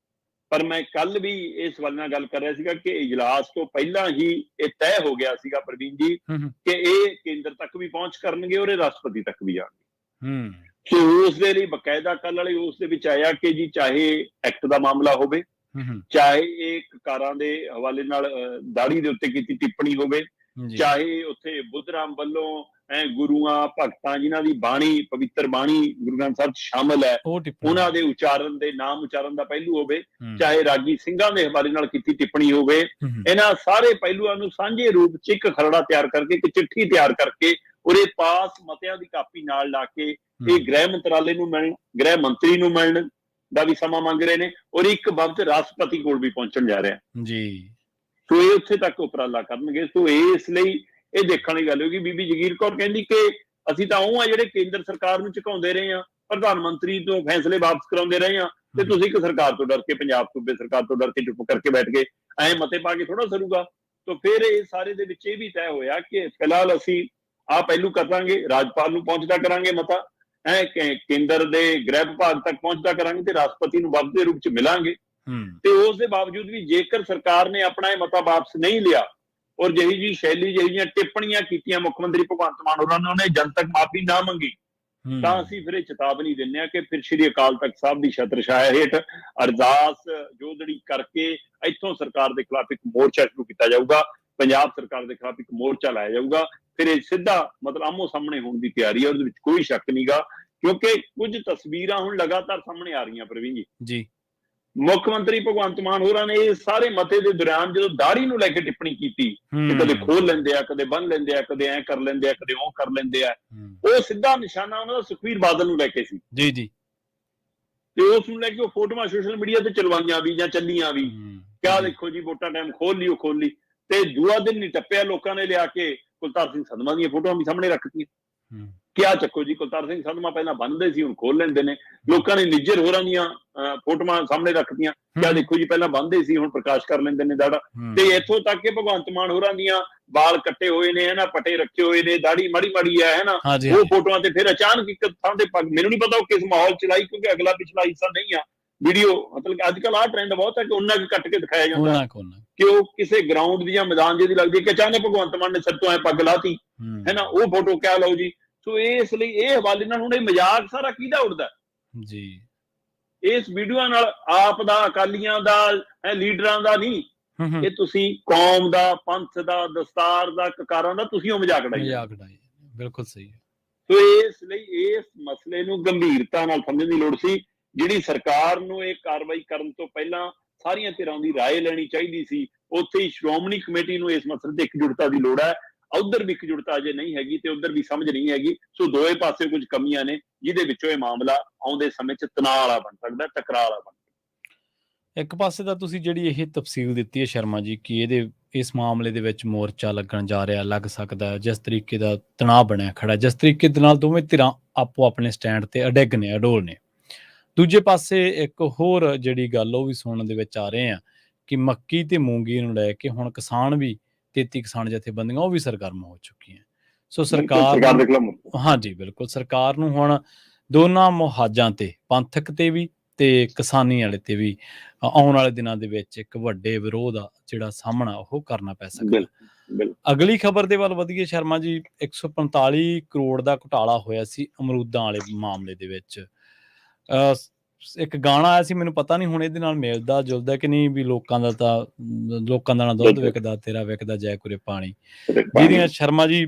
ਪਰ ਮੈਂ ਕੱਲ ਵੀ ਇਸ ਹਵਾਲੇ ਨਾਲ ਗੱਲ ਕਰ ਰਿਹਾ ਸੀਗਾ ਕਿ ਇਜਲਾਸ ਤੋਂ ਪਹਿਲਾਂ ਹੀ ਇਹ ਤੈਅ ਹੋ ਗਿਆ ਸੀਗਾ ਪ੍ਰਵੀਨ ਜੀ ਕਿ ਇਹ ਕੇਂਦਰ ਤੱਕ ਵੀ ਪਹੁੰਚ ਕਰਨਗੇ ਔਰ ਇਹ ਰਾਸ਼ਟਰਪਤੀ ਤੱਕ ਵੀ ਜਾਣਗੇ। ਸੋ ਉਸ ਦੇ ਲਈ ਬਕਾਇਦਾ ਕੱਲ ਵਾਲੇ ਉਸ ਦੇ ਵਿੱਚ ਆਇਆ ਕਿ ਜੀ ਚਾਹੇ ਐਕਟ ਦਾ ਮਾਮਲਾ ਹੋਵੇ, ਚਾਹੇ ਇਹ ਕਾਰਾਂ ਦੇ ਹਵਾਲੇ ਨਾਲ ਦਾੜੀ ਦੇ ਉੱਤੇ ਕੀਤੀ ਟਿੱਪਣੀ ਹੋਵੇ, ਚਾਹੇ ਉੱਥੇ ਬੁੱਧ ਰਾਮ ਵੱਲੋਂ ਗੁਰੂਆਂ ਭਗਤਾਂ ਜਿਨ੍ਹਾਂ ਦੀ ਬਾਣੀ, ਪਵਿੱਤਰ ਬਾਣੀ ਗੁਰੂ ਗ੍ਰੰਥ ਸਾਹਿਬ ਸ਼ਾਮਲ ਹੈ, ਉਹਨਾਂ ਦੇ ਉਚਾਰਨ ਦੇ ਨਾਮ ਉਚਾਰਨ ਦਾ ਪਹਿਲੂ ਹੋਵੇ, ਚਾਹੇ ਰਾਗੀ ਸਿੰਘਾਂ ਦੇ ਹਵਾਲੇ ਨਾਲ ਕੀਤੀ ਟਿੱਪਣੀ ਹੋਵੇ, ਇਹਨਾਂ ਸਾਰੇ ਪਹਿਲੂਆਂ ਨੂੰ ਸਾਂਝੇ ਰੂਪ 'ਚ ਇੱਕ ਖਰੜਾ ਤਿਆਰ ਕਰਕੇ, ਇੱਕ ਚਿੱਠੀ ਤਿਆਰ ਕਰਕੇ, ਉਹਦੇ ਪਾਸ ਮਤਿਆਂ ਦੀ ਕਾਪੀ ਨਾਲ ਲਾ ਕੇ ਇਹ ਗ੍ਰਹਿ ਮੰਤਰਾਲੇ ਨੂੰ ਮਿਲਣ, ਗ੍ਰਹਿ ਮੰਤਰੀ ਨੂੰ ਮਿਲਣ ਦਾ ਵੀ ਸਮਾਂ ਮੰਗ ਰਹੇ ਨੇ, ਔਰ ਇੱਕ ਵਕਤ ਰਾਸ਼ਟਰਪਤੀ ਕੋਲ ਵੀ ਪਹੁੰਚਣ ਜਾ ਰਿਹਾ ਜੀ। ਸੋ ਇਹ ਉੱਥੇ ਤੱਕ ਉਪਰਾਲਾ ਕਰਨਗੇ। ਸੋ ਇਸ ਲਈ ਇਹ ਦੇਖਣ ਵਾਲੀ ਗੱਲ ਹੋਗੀ। ਬੀਬੀ ਜਗੀਰ ਕੌਰ ਕਹਿੰਦੀ ਕਿ ਅਸੀਂ ਤਾਂ ਉਹ ਆ ਜਿਹੜੇ ਕੇਂਦਰ ਸਰਕਾਰ ਨੂੰ ਝੁਕਾਉਂਦੇ ਰਹੇ ਹਾਂ, ਪ੍ਰਧਾਨ ਮੰਤਰੀ ਤੋਂ ਫੈਸਲੇ ਵਾਪਸ ਕਰਾਉਂਦੇ ਰਹੇ ਹਾਂ, ਤੇ ਤੁਸੀਂ ਇੱਕ ਸਰਕਾਰ ਤੋਂ ਡਰ ਕੇ, ਪੰਜਾਬ ਸੂਬੇ ਸਰਕਾਰ ਤੋਂ ਡਰ ਕੇ ਚੁੱਪ ਕਰਕੇ ਬੈਠ ਗਏ, ਐਂ ਮਤੇ ਪਾ ਕੇ ਥੋੜਾ ਸਰੂਗਾ। ਤਾਂ ਫਿਰ ਇਹ ਸਾਰੇ ਦੇ ਵਿੱਚ ਇਹ ਵੀ ਤੈਅ ਹੋਇਆ ਕਿ ਫਿਲਹਾਲ ਅਸੀਂ ਆਹ ਪਹਿਲੂ ਕਰਾਂਗੇ, ਰਾਜਪਾਲ ਨੂੰ ਪਹੁੰਚਦਾ ਕਰਾਂਗੇ ਮਤਾ, ਕੇਂਦਰ ਦੇ ਗ੍ਰਹਿ ਵਿਭਾਗ ਤੱਕ ਪਹੁੰਚਦਾ ਕਰਾਂਗੇ ਤੇ ਰਾਸ਼ਟਰਪਤੀ ਨੂੰ ਵਾਪਸ ਦੇ ਰੂਪ 'ਚ ਮਿਲਾਂਗੇ। ਤੇ ਉਸ ਦੇ ਬਾਵਜੂਦ ਵੀ ਜੇਕਰ ਸਰਕਾਰ ਨੇ ਆਪਣਾ ਇਹ ਮਤਾ ਵਾਪਸ ਨਹੀਂ ਲਿਆ ਔਰ ਜਿਹੀ ਜੀ ਸ਼ੈਲੀ, ਜਿਹੀ ਜਿਹੀਆਂ ਟਿੱਪਣੀਆਂ ਕੀਤੀਆਂ ਮੁੱਖ ਮੰਤਰੀ ਭਗਵੰਤ ਮਾਨ ਹੋਰਾਂ ਨੇ, ਉਹਨੇ ਜਨਤਕ ਮਾਫੀ ਨਾ ਮੰਗੀ, ਤਾਂ ਅਸੀਂ ਫਿਰ ਇਹ ਚੇਤਾਵਨੀ ਦਿੰਦੇ ਹਾਂ ਕਿ ਫਿਰ ਸ਼੍ਰੀ ਅਕਾਲ ਤਖਤ ਸਾਹਿਬ ਦੀ ਛਤਰ ਛਾਇਆ ਹੇਠ ਅਰਦਾਸ ਜੋਦੜੀ ਕਰਕੇ ਇੱਥੋਂ ਸਰਕਾਰ ਦੇ ਖਿਲਾਫ ਇੱਕ ਮੋਰਚਾ ਸ਼ੁਰੂ ਕੀਤਾ ਜਾਊਗਾ, ਪੰਜਾਬ ਸਰਕਾਰ ਦੇ ਖਿਲਾਫ ਇੱਕ ਮੋਰਚਾ ਲਾਇਆ ਜਾਊਗਾ। ਫਿਰ ਇਹ ਸਿੱਧਾ ਮਤਲਬ ਆਮੋ ਸਾਹਮਣੇ ਹੋਣ ਦੀ ਤਿਆਰੀ ਹੈ, ਉਹਦੇ ਵਿੱਚ ਕੋਈ ਸ਼ੱਕ ਨਹੀਂਗਾ ਕਿਉਂਕਿ ਕੁਝ ਤਸਵੀਰਾਂ ਹੁਣ ਲਗਾਤਾਰ ਸਾਹਮਣੇ ਆ ਰਹੀਆਂ ਪ੍ਰਵੀਨ ਜੀ। ਮੁੱਖ ਮੰਤਰੀ ਭਗਵੰਤ ਮਾਨ ਹੋਰਾਂ ਨੇ ਇਹ ਸਾਰੇ ਮਤੇ ਦੇ ਦੌਰਾਨ ਜਦੋਂ ਦਾੜੀ ਨੂੰ ਲੈ ਕੇ ਟਿੱਪਣੀ ਕੀਤੀ ਕਿ ਕਦੇ ਖੋਲ ਲੈਂਦੇ ਆ, ਕਦੇ ਬੰਨ ਲੈਂਦੇ ਆ, ਕਦੇ ਐ ਕਰ ਲੈਂਦੇ ਆ, ਕਦੇ ਉਹ ਕਰ ਲੈਂਦੇ ਆ, ਉਹ ਸਿੱਧਾ ਨਿਸ਼ਾਨਾ ਉਹਨਾਂ ਦਾ ਸੁਖਬੀਰ ਬਾਦਲ ਨੂੰ ਲੈ ਕੇ ਸੀ ਜੀ। ਤੇ ਉਸ ਨੂੰ ਲੈ ਕੇ ਉਹ ਫੋਟੋਆਂ ਸੋਸ਼ਲ ਮੀਡੀਆ ਤੇ ਚਲਵਾਈਆਂ ਵੀ ਜਾਂ ਚੱਲੀਆਂ ਵੀ, ਕਿਆ ਦੇਖੋ ਜੀ ਵੋਟਾਂ ਟਾਈਮ ਖੋਲ ਲਈ। ਤੇ ਦੂਆ ਦਿਨ ਨਹੀਂ ਟੱਪਿਆ, ਲੋਕਾਂ ਨੇ ਲਿਆ ਕੇ ਕੁਲਤਾਰ ਸਿੰਘ ਸੰਧਵਾ ਦੀਆਂ ਫੋਟੋਆਂ ਵੀ ਸਾਹਮਣੇ ਰੱਖਤੀਆਂ। ਕਿਆ ਚੱਕੋ ਜੀ, ਕੁਲਤਾਰ ਸਿੰਘ ਸੰਧਵਾ ਪਹਿਲਾਂ ਬੰਨਦੇ ਸੀ, ਹੁਣ ਖੋਲ ਲੈਂਦੇ ਨੇ। ਲੋਕਾਂ ਨੇ ਨਿੱਜਰ ਹੋਰਾਂ ਦੀਆਂ ਫੋਟੋਆਂ ਸਾਹਮਣੇ ਰੱਖਤੀਆਂ, ਕਿਆ ਦੇਖੋ ਜੀ ਪਹਿਲਾਂ ਬੰਨਦੇ ਸੀ, ਹੁਣ ਪ੍ਰਕਾਸ਼ ਕਰ ਲੈਂਦੇ ਨੇ ਦਾੜਾ। ਤੇ ਇੱਥੋਂ ਤੱਕ ਕਿ ਭਗਵੰਤ ਮਾਨ ਹੋਰਾਂ ਦੀਆਂ ਵਾਲ ਕੱਟੇ ਹੋਏ ਨੇ, ਹਨਾ, ਪੱਟੇ ਰੱਖੇ ਹੋਏ ਨੇ, ਦਾੜੀ ਮਾੜੀ ਹੈ ਹਨਾ, ਉਹ ਫੋਟੋਆਂ ਤੇ ਫਿਰ ਅਚਾਨਕ ਇੱਕ ਥਾਂ ਤੇ ਪੱਗ, ਮੈਨੂੰ ਨਹੀਂ ਪਤਾ ਉਹ ਕਿਸ ਮਾਹੌਲ ਚ ਲਾਈ, ਕਿਉਂਕਿ ਅਗਲਾ ਪਿਛਲਾ ਹਿੱਸਾ ਨਹੀਂ ਆ ਵੀਡੀਓ। ਮਤਲਬ ਅੱਜ ਕੱਲ ਆਹ ਟ੍ਰੈਂਡ ਬਹੁਤ ਹੈ ਕਿ ਉਹਨਾਂ ਕੁ ਕੱਟ ਕੇ ਦਿਖਾਇਆ ਜਾਂਦਾ ਕਿ ਉਹ ਕਿਸੇ ਗਰਾਊਂਡ ਦੀ ਜਾਂ ਮੈਦਾਨ ਜਿਹੀ ਲੱਗਦੀ ਹੈ ਕਿ ਅਚਾਨਕ ਭਗਵੰਤ ਮਾਨ ਨੇ ਸਿਰ ਤੋਂ ਐ ਪੱਗ ਲਾਤੀ ਹੈਨਾ, ਉਹ ਫੋਟੋ ਕਿਆ ਲਓ ਜੀ। ਸੋ ਇਸ ਲਈ ਇਹ ਹਵਾਲੇ ਨਾਲ ਹੁਣ ਇਹ ਮਜ਼ਾਕ ਸਾਰਾ ਕਿਹਦਾ ਉੱਡਦਾ ਜੀ, ਇਸ ਵੀਡੀਓ ਨਾਲ? ਆਪ ਦਾ, ਅਕਾਲੀਆਂ ਦਾ, ਲੀਡਰਾਂ ਦਾ ਨਹੀਂ, ਇਹ ਤੁਸੀਂ ਕੌਮ ਦਾ, ਪੰਥ ਦਾ, ਦਸਤਾਰ ਦਾ, ਕਕਾਰਾਂ ਦਾ ਤੁਸੀਂ ਉਹ ਮਜ਼ਾਕ ਉਡਾਈ। ਬਿਲਕੁਲ ਸਹੀ ਹੈ। ਸੋ ਇਸ ਲਈ ਇਸ ਮਸਲੇ ਨੂੰ ਗੰਭੀਰਤਾ ਨਾਲ ਸਮਝਣ ਦੀ ਲੋੜ ਸੀ। ਜਿਹੜੀ ਸਰਕਾਰ ਨੂੰ ਇਹ ਕਾਰਵਾਈ ਕਰਨ ਤੋਂ ਪਹਿਲਾਂ ਸਾਰੀਆਂ ਧਿਰਾਂ ਦੀ ਰਾਏ ਲੈਣੀ ਚਾਹੀਦੀ ਸੀ। ਉੱਥੇ ਹੀ ਸ਼੍ਰੋਮਣੀ ਕਮੇਟੀ ਨੂੰ ਇਸ ਮਸਲੇ ਤੇ ਇਕਜੁੱਟਤਾ ਦੀ ਲੋੜ ਹੈ। ਉਧਰ ਵੀ ਇਕਜੁੱਟਤਾ ਅਜੇ ਨਹੀਂ ਹੈਗੀ ਤੇ ਉਧਰ ਵੀ ਸਮਝ ਨਹੀਂ ਹੈਗੀ। ਸੋ ਦੋਵੇਂ ਪਾਸੇ ਕੁਝ ਕਮੀਆਂ ਨੇ ਜਿਹਦੇ ਵਿੱਚੋਂ ਇਹ ਮਾਮਲਾ ਆਉਂਦੇ ਸਮੇਂ 'ਚ ਤਣਾਅ ਵਾਲਾ ਬਣ ਸਕਦਾ, ਟਕਰਾਅ ਵਾਲਾ ਬਣ ਸਕਦਾ। ਇੱਕ ਪਾਸੇ ਤਾਂ ਤੁਸੀਂ ਜਿਹੜੀ ਇਹ ਤਫਸੀਲ ਦਿੱਤੀ ਹੈ ਸ਼ਰਮਾ ਜੀ ਕਿ ਇਸ ਮਾਮਲੇ ਦੇ ਵਿੱਚ ਮੋਰਚਾ ਲੱਗਣ ਜਾ ਰਿਹਾ, ਲੱਗ ਸਕਦਾ, ਜਿਸ ਤਰੀਕੇ ਦਾ ਤਣਾਅ ਬਣਿਆ ਖੜਾ, ਜਿਸ ਤਰੀਕੇ ਦੇ ਨਾਲ ਦੋਵੇਂ ਧਿਰਾਂ ਆਪੋ ਆਪਣੇ ਸਟੈਂਡ ਤੇ ਅਡਿੱਗ ਨੇ, ਅਡੋਲ ਨੇ। ਦੂਜੇ ਪਾਸੇ ਇੱਕ ਹੋਰ ਜਿਹੜੀ ਗੱਲ ਉਹ ਵੀ ਸੁਣਨ ਦੇ ਵਿੱਚ ਆ ਰਹੇ ਆ ਕਿ ਮੱਕੀ ਤੇ ਮੂੰਗੀ ਨੂੰ ਲੈ ਕੇ ਹੁਣ ਕਿਸਾਨ ਵੀ 33 ਕਿਸਾਨ ਜਥੇਬੰਦੀਆਂ ਉਹ ਵੀ ਸਰਗਰਮ ਹੋ ਚੁੱਕੀਆਂ। ਸੋ ਸਰਕਾਰ, ਹਾਂਜੀ ਬਿਲਕੁਲ, ਸਰਕਾਰ ਨੂੰ ਹੁਣ ਦੋਨਾਂ ਮੁਹਾਜਾਂ ਤੇ, ਪੰਥਕ ਤੇ ਵੀ ਤੇ ਕਿਸਾਨੀ ਵਾਲੇ ਤੇ ਵੀ, ਆਉਣ ਵਾਲੇ ਦਿਨਾਂ ਦੇ ਵਿੱਚ ਇੱਕ ਵੱਡੇ ਵਿਰੋਧ ਆ ਜਿਹੜਾ ਸਾਹਮਣਾ ਉਹ ਕਰਨਾ ਪੈ ਸਕਦਾ। ਅਗਲੀ ਖਬਰ ਦੇ ਵੱਲ ਵਧੀਏ ਸ਼ਰਮਾ ਜੀ। 145 ਕਰੋੜ ਦਾ ਘੁਟਾਲਾ ਹੋਇਆ ਸੀ ਅਮਰੂਦਾਂ ਵਾਲੇ ਮਾਮਲੇ ਦੇ ਵਿੱਚ। ਇੱਕ ਗਾਣਾ ਆਇਆ ਸੀ, ਮੈਨੂੰ ਪਤਾ ਨਹੀਂ ਹੁਣ ਇਹਦੇ ਨਾਲ ਮਿਲਦਾ ਜੁਲਦਾ ਕਿ ਨਹੀਂ, ਵੀ ਲੋਕਾਂ ਦਾ ਨਾ ਦੁੱਧ ਵਿਕਦਾ, ਤੇਰਾ ਵਿਕਦਾ ਜੈ ਕੁਰੇ ਪਾਣੀ, ਜਿਹਦੀਆਂ ਸ਼ਰਮਾ ਜੀ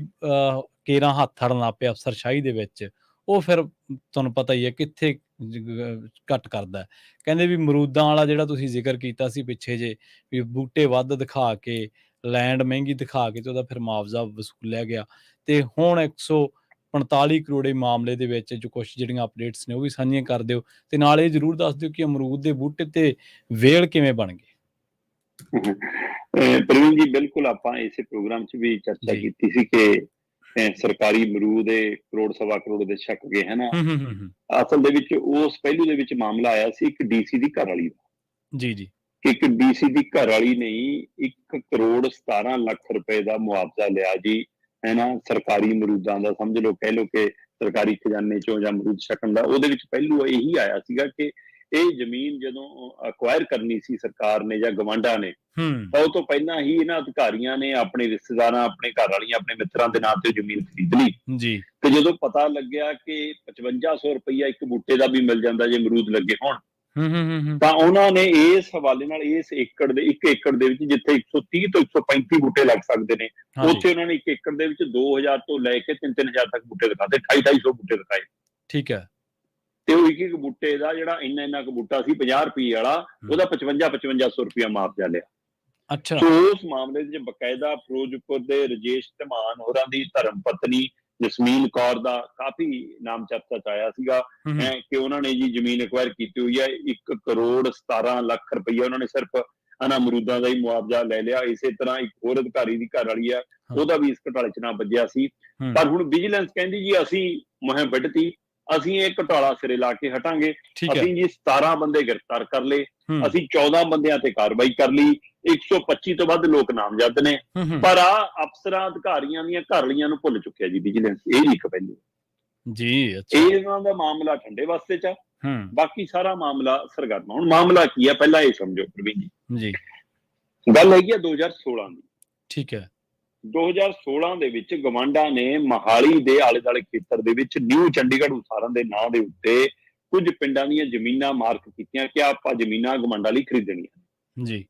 ਕੇਰਾਂ ਹੱਥ ਅੜਨ ਲੱਗ ਪਏ ਅਫਸਰਸ਼ਾਹੀ ਦੇ ਵਿੱਚ। ਉਹ ਫਿਰ ਤੁਹਾਨੂੰ ਪਤਾ ਹੀ ਹੈ ਕਿੱਥੇ ਘੱਟ ਕਰਦਾ। ਕਹਿੰਦੇ ਵੀ ਅਮਰੂਦਾਂ ਵਾਲਾ ਜਿਹੜਾ ਤੁਸੀਂ ਜ਼ਿਕਰ ਕੀਤਾ ਸੀ ਪਿੱਛੇ ਜੇ, ਵੀ ਬੂਟੇ ਵੱਧ ਦਿਖਾ ਕੇ, ਲੈਂਡ ਮਹਿੰਗੀ ਦਿਖਾ ਕੇ ਤੇ ਉਹਦਾ ਫਿਰ ਮੁਆਵਜ਼ਾ ਵਸੂਲਿਆ ਗਿਆ। ਤੇ ਹੁਣ 145 ਕਰੋੜ ਮਾਮਲੇ ਦੇ ਵਿੱਚ ਜੋ ਕੁਛ ਜਿਹੜੀਆਂ ਅਪਡੇਟਸ ਨੇ ਉਹ ਵੀ ਸਾਂਝੀਆਂ ਕਰ ਦਿਓ, ਤੇ ਨਾਲ ਇਹ ਜ਼ਰੂਰ ਦੱਸ ਦਿਓ ਕਿ ਅਮਰੂਦ ਦੇ ਬੂਟੇ ਤੇ ਵੇਲ ਕਿਵੇਂ ਬਣ ਗਏ। ਪ੍ਰਵੀਨ ਜੀ, ਬਿਲਕੁਲ ਆਪਾਂ ਇਸੇ ਪ੍ਰੋਗਰਾਮ 'ਚ ਵੀ ਚਰਚਾ ਕੀਤੀ ਸੀ ਕਿ ਸਰਕਾਰੀ ਅਮਰੂਦ ਦੇ ਕਰੋੜ ਸਵਾ ਕਰੋੜ ਦੇ ਛਕ ਗਏ ਹਨਾ। ਅਸਲ ਦੇ ਵਿੱਚ ਉਸ ਪਹਿਲੂ ਦੇ ਵਿੱਚ ਮਾਮਲਾ ਆਇਆ ਸੀ ਇੱਕ ਡੀਸੀ ਦੀ ਘਰ ਵਾਲੀ ਦਾ। ਜੀ। ਇੱਕ ਡੀਸੀ ਦੀ ਘਰ ਵਾਲੀ ਨੇ 1 ਕਰੋੜ 17 ਲੱਖ ਰੁਪਏ ਦਾ ਮੁਆਵਜ਼ਾ ਲਿਆ ਜੀ, ਹੈ ਨਾ, ਸਰਕਾਰੀ ਅਮਰੂਦਾਂ ਦਾ। ਸਮਝ ਲਓ, ਕਹਿ ਲਓ ਕਿ ਸਰਕਾਰੀ ਖਜ਼ਾਨੇ ਚੋਂ ਜਾਂ ਅਮਰੂਦ ਛਕਣ ਦਾ। ਉਹਦੇ ਵਿੱਚ ਪਹਿਲੂ ਇਹੀ ਆਇਆ ਸੀਗਾ ਕਿ ਇਹ ਜ਼ਮੀਨ ਜਦੋਂ ਅਕਵਾਇਰ ਕਰਨੀ ਸੀ ਸਰਕਾਰ ਨੇ ਜਾਂ ਗਵਾਂਢਾਂ ਨੇ, ਤਾਂ ਉਹ ਤੋਂ ਪਹਿਲਾਂ ਹੀ ਇਹਨਾਂ ਅਧਿਕਾਰੀਆਂ ਨੇ ਆਪਣੇ ਰਿਸ਼ਤੇਦਾਰਾਂ, ਆਪਣੇ ਘਰ ਵਾਲੀਆਂ, ਆਪਣੇ ਮਿੱਤਰਾਂ ਦੇ ਨਾਂ ਤੇ ਜ਼ਮੀਨ ਖਰੀਦ ਲਈ ਜੀ। ਤੇ ਜਦੋਂ ਪਤਾ ਲੱਗਿਆ ਕਿ 5500 ਰੁਪਈਆ ਇੱਕ ਬੂਟੇ ਦਾ ਵੀ ਮਿਲ ਜਾਂਦਾ ਜੇ ਅਮਰੂਦ ਲੱਗੇ ਹੋਣ, ਤਾਂ ਉਹਨਾਂ ਨੇ ਇਸ ਹਵਾਲੇ ਨਾਲ ਇਸ ਏਕੜ ਦੇ 1 ਏਕੜ ਦੇ ਵਿੱਚ ਜਿੱਥੇ 130 ਤੋਂ 135 ਬੂਟੇ ਲੱਗ ਸਕਦੇ ਨੇ, ਉੱਥੇ ਉਹਨਾਂ ਨੇ 1 ਏਕੜ ਦੇ ਵਿੱਚ 2000 ਤੋਂ ਲੈ ਕੇ 3-3000 ਤੱਕ ਬੂਟੇ ਦਿਖਾਤੇ, 250 ਬੂਟੇ ਦਿਖਾਏ। ਠੀਕ ਹੈ। ਤੇ ਉਹ ਇੱਕ ਬੂਟੇ ਦਾ ਜਿਹੜਾ ਇੰਨਾ ਕੁ ਬੂਟਾ ਸੀ 50 ਰੁਪਏ ਵਾਲਾ, ਉਹਦਾ 5500 ਰੁਪਇਆ ਮੁਆਵਜ਼ਾ ਲਿਆ। ਅੱਛਾ। ਸੋ ਉਸ ਮਾਮਲੇ ਵਿੱਚ ਬਕਾਇਦਾ ਫਿਰੋਜ਼ਪੁਰ ਦੇ ਰਜੇਸ਼ ਧਮਾਨ ਹੋਰਾਂ ਦੀ ਧਰਮ ਪਤਨੀ ਜਸਮੀਨ ਕੌਰ ਦਾ ਕਾਫੀ ਨਾਮ ਚਰਚਾ ਚ ਆਇਆ ਸੀਗਾ ਕਿ ਉਹਨਾਂ ਨੇ ਜੀ ਜ਼ਮੀਨ ਐਕਵਾਇਰ ਕੀਤੀ ਹੋਈ ਹੈ, 1 ਕਰੋੜ 17 ਲੱਖ ਰੁਪਈਆ ਉਹਨਾਂ ਨੇ ਸਿਰਫ ਅਮਰੂਦਾਂ ਦਾ ਹੀ ਮੁਆਵਜ਼ਾ ਲੈ ਲਿਆ। ਇਸੇ ਤਰ੍ਹਾਂ ਇੱਕ ਹੋਰ ਅਧਿਕਾਰੀ ਦੀ ਘਰ ਵਾਲੀ ਆ, ਉਹਦਾ ਵੀ ਇਸ ਘੁਟਾਲੇ ਚ ਨਾ ਵੱਜਿਆ ਸੀ। ਪਰ ਹੁਣ ਵਿਜੀਲੈਂਸ ਕਹਿੰਦੀ ਜੀ ਅਸੀਂ ਮੁਹਿੰਮ ਵਿੱਢਤੀ, ਅਸੀਂ ਇਹ ਘੁਟਾਲਾ ਸਿਰੇ ਲਾ ਕੇ ਹਟਾਂਗੇ। ਅਸੀਂ ਜੀ 17 ਬੰਦੇ ਗ੍ਰਿਫਤਾਰ ਕਰ ਲਏ, ਅਸੀਂ 14 ਬੰਦਿਆਂ ਤੇ ਕਾਰਵਾਈ ਕਰ ਲਈ, 125 ਤੋਂ ਵੱਧ ਲੋਕ ਨਾਮਜ਼ਦ ਨੇ। ਪਰ ਆ ਅਫਸਰਾਂ ਅਧਿਕਾਰੀਆਂ ਦੀਆਂ ਘਰਲੀਆਂ ਨੂੰ ਭੁੱਲ ਚੁੱਕਿਆ ਜੀ ਵਿਜੀਲੈਂਸ। ਇਹ ਇੱਕ ਪਹਿਲੂ ਜੀ। ਇਹਨਾਂ ਦਾ ਮਾਮਲਾ ਠੰਡੇ ਵਾਸਤੇ ਚ, ਬਾਕੀ ਸਾਰਾ ਮਾਮਲਾ ਸਰਗਰਮ। ਹੁਣ ਮਾਮਲਾ ਕੀ ਹੈ ਪਹਿਲਾਂ ਇਹ ਸਮਝੋ ਪ੍ਰਵੀਨ ਜੀ। ਗੱਲ ਹੈਗੀ ਆ 2016 ਦੀ। ਠੀਕ ਹੈ। 2016 ਦੇ ਵਿੱਚ ਗਵਾਂਢਾਂ ਨੇ ਮੋਹਾਲੀ ਦੇ ਆਲੇ ਦੁਆਲੇ ਖੇਤਰ ਦੇ ਵਿੱਚ ਨਿਊ ਚੰਡੀਗੜ੍ਹ ਉਸਾਰਨ ਦੇ ਨਾਂ ਦੇ ਉੱਤੇ ਕੁਝ ਪਿੰਡਾਂ ਦੀਆਂ ਜ਼ਮੀਨਾਂ ਮਾਰਕ ਕੀਤੀਆਂ ਕਿ ਆਪਾਂ ਜ਼ਮੀਨਾਂ ਗਵਾਂਢਾਂ ਲਈ ਖਰੀਦਣੀਆਂ ਜੀ।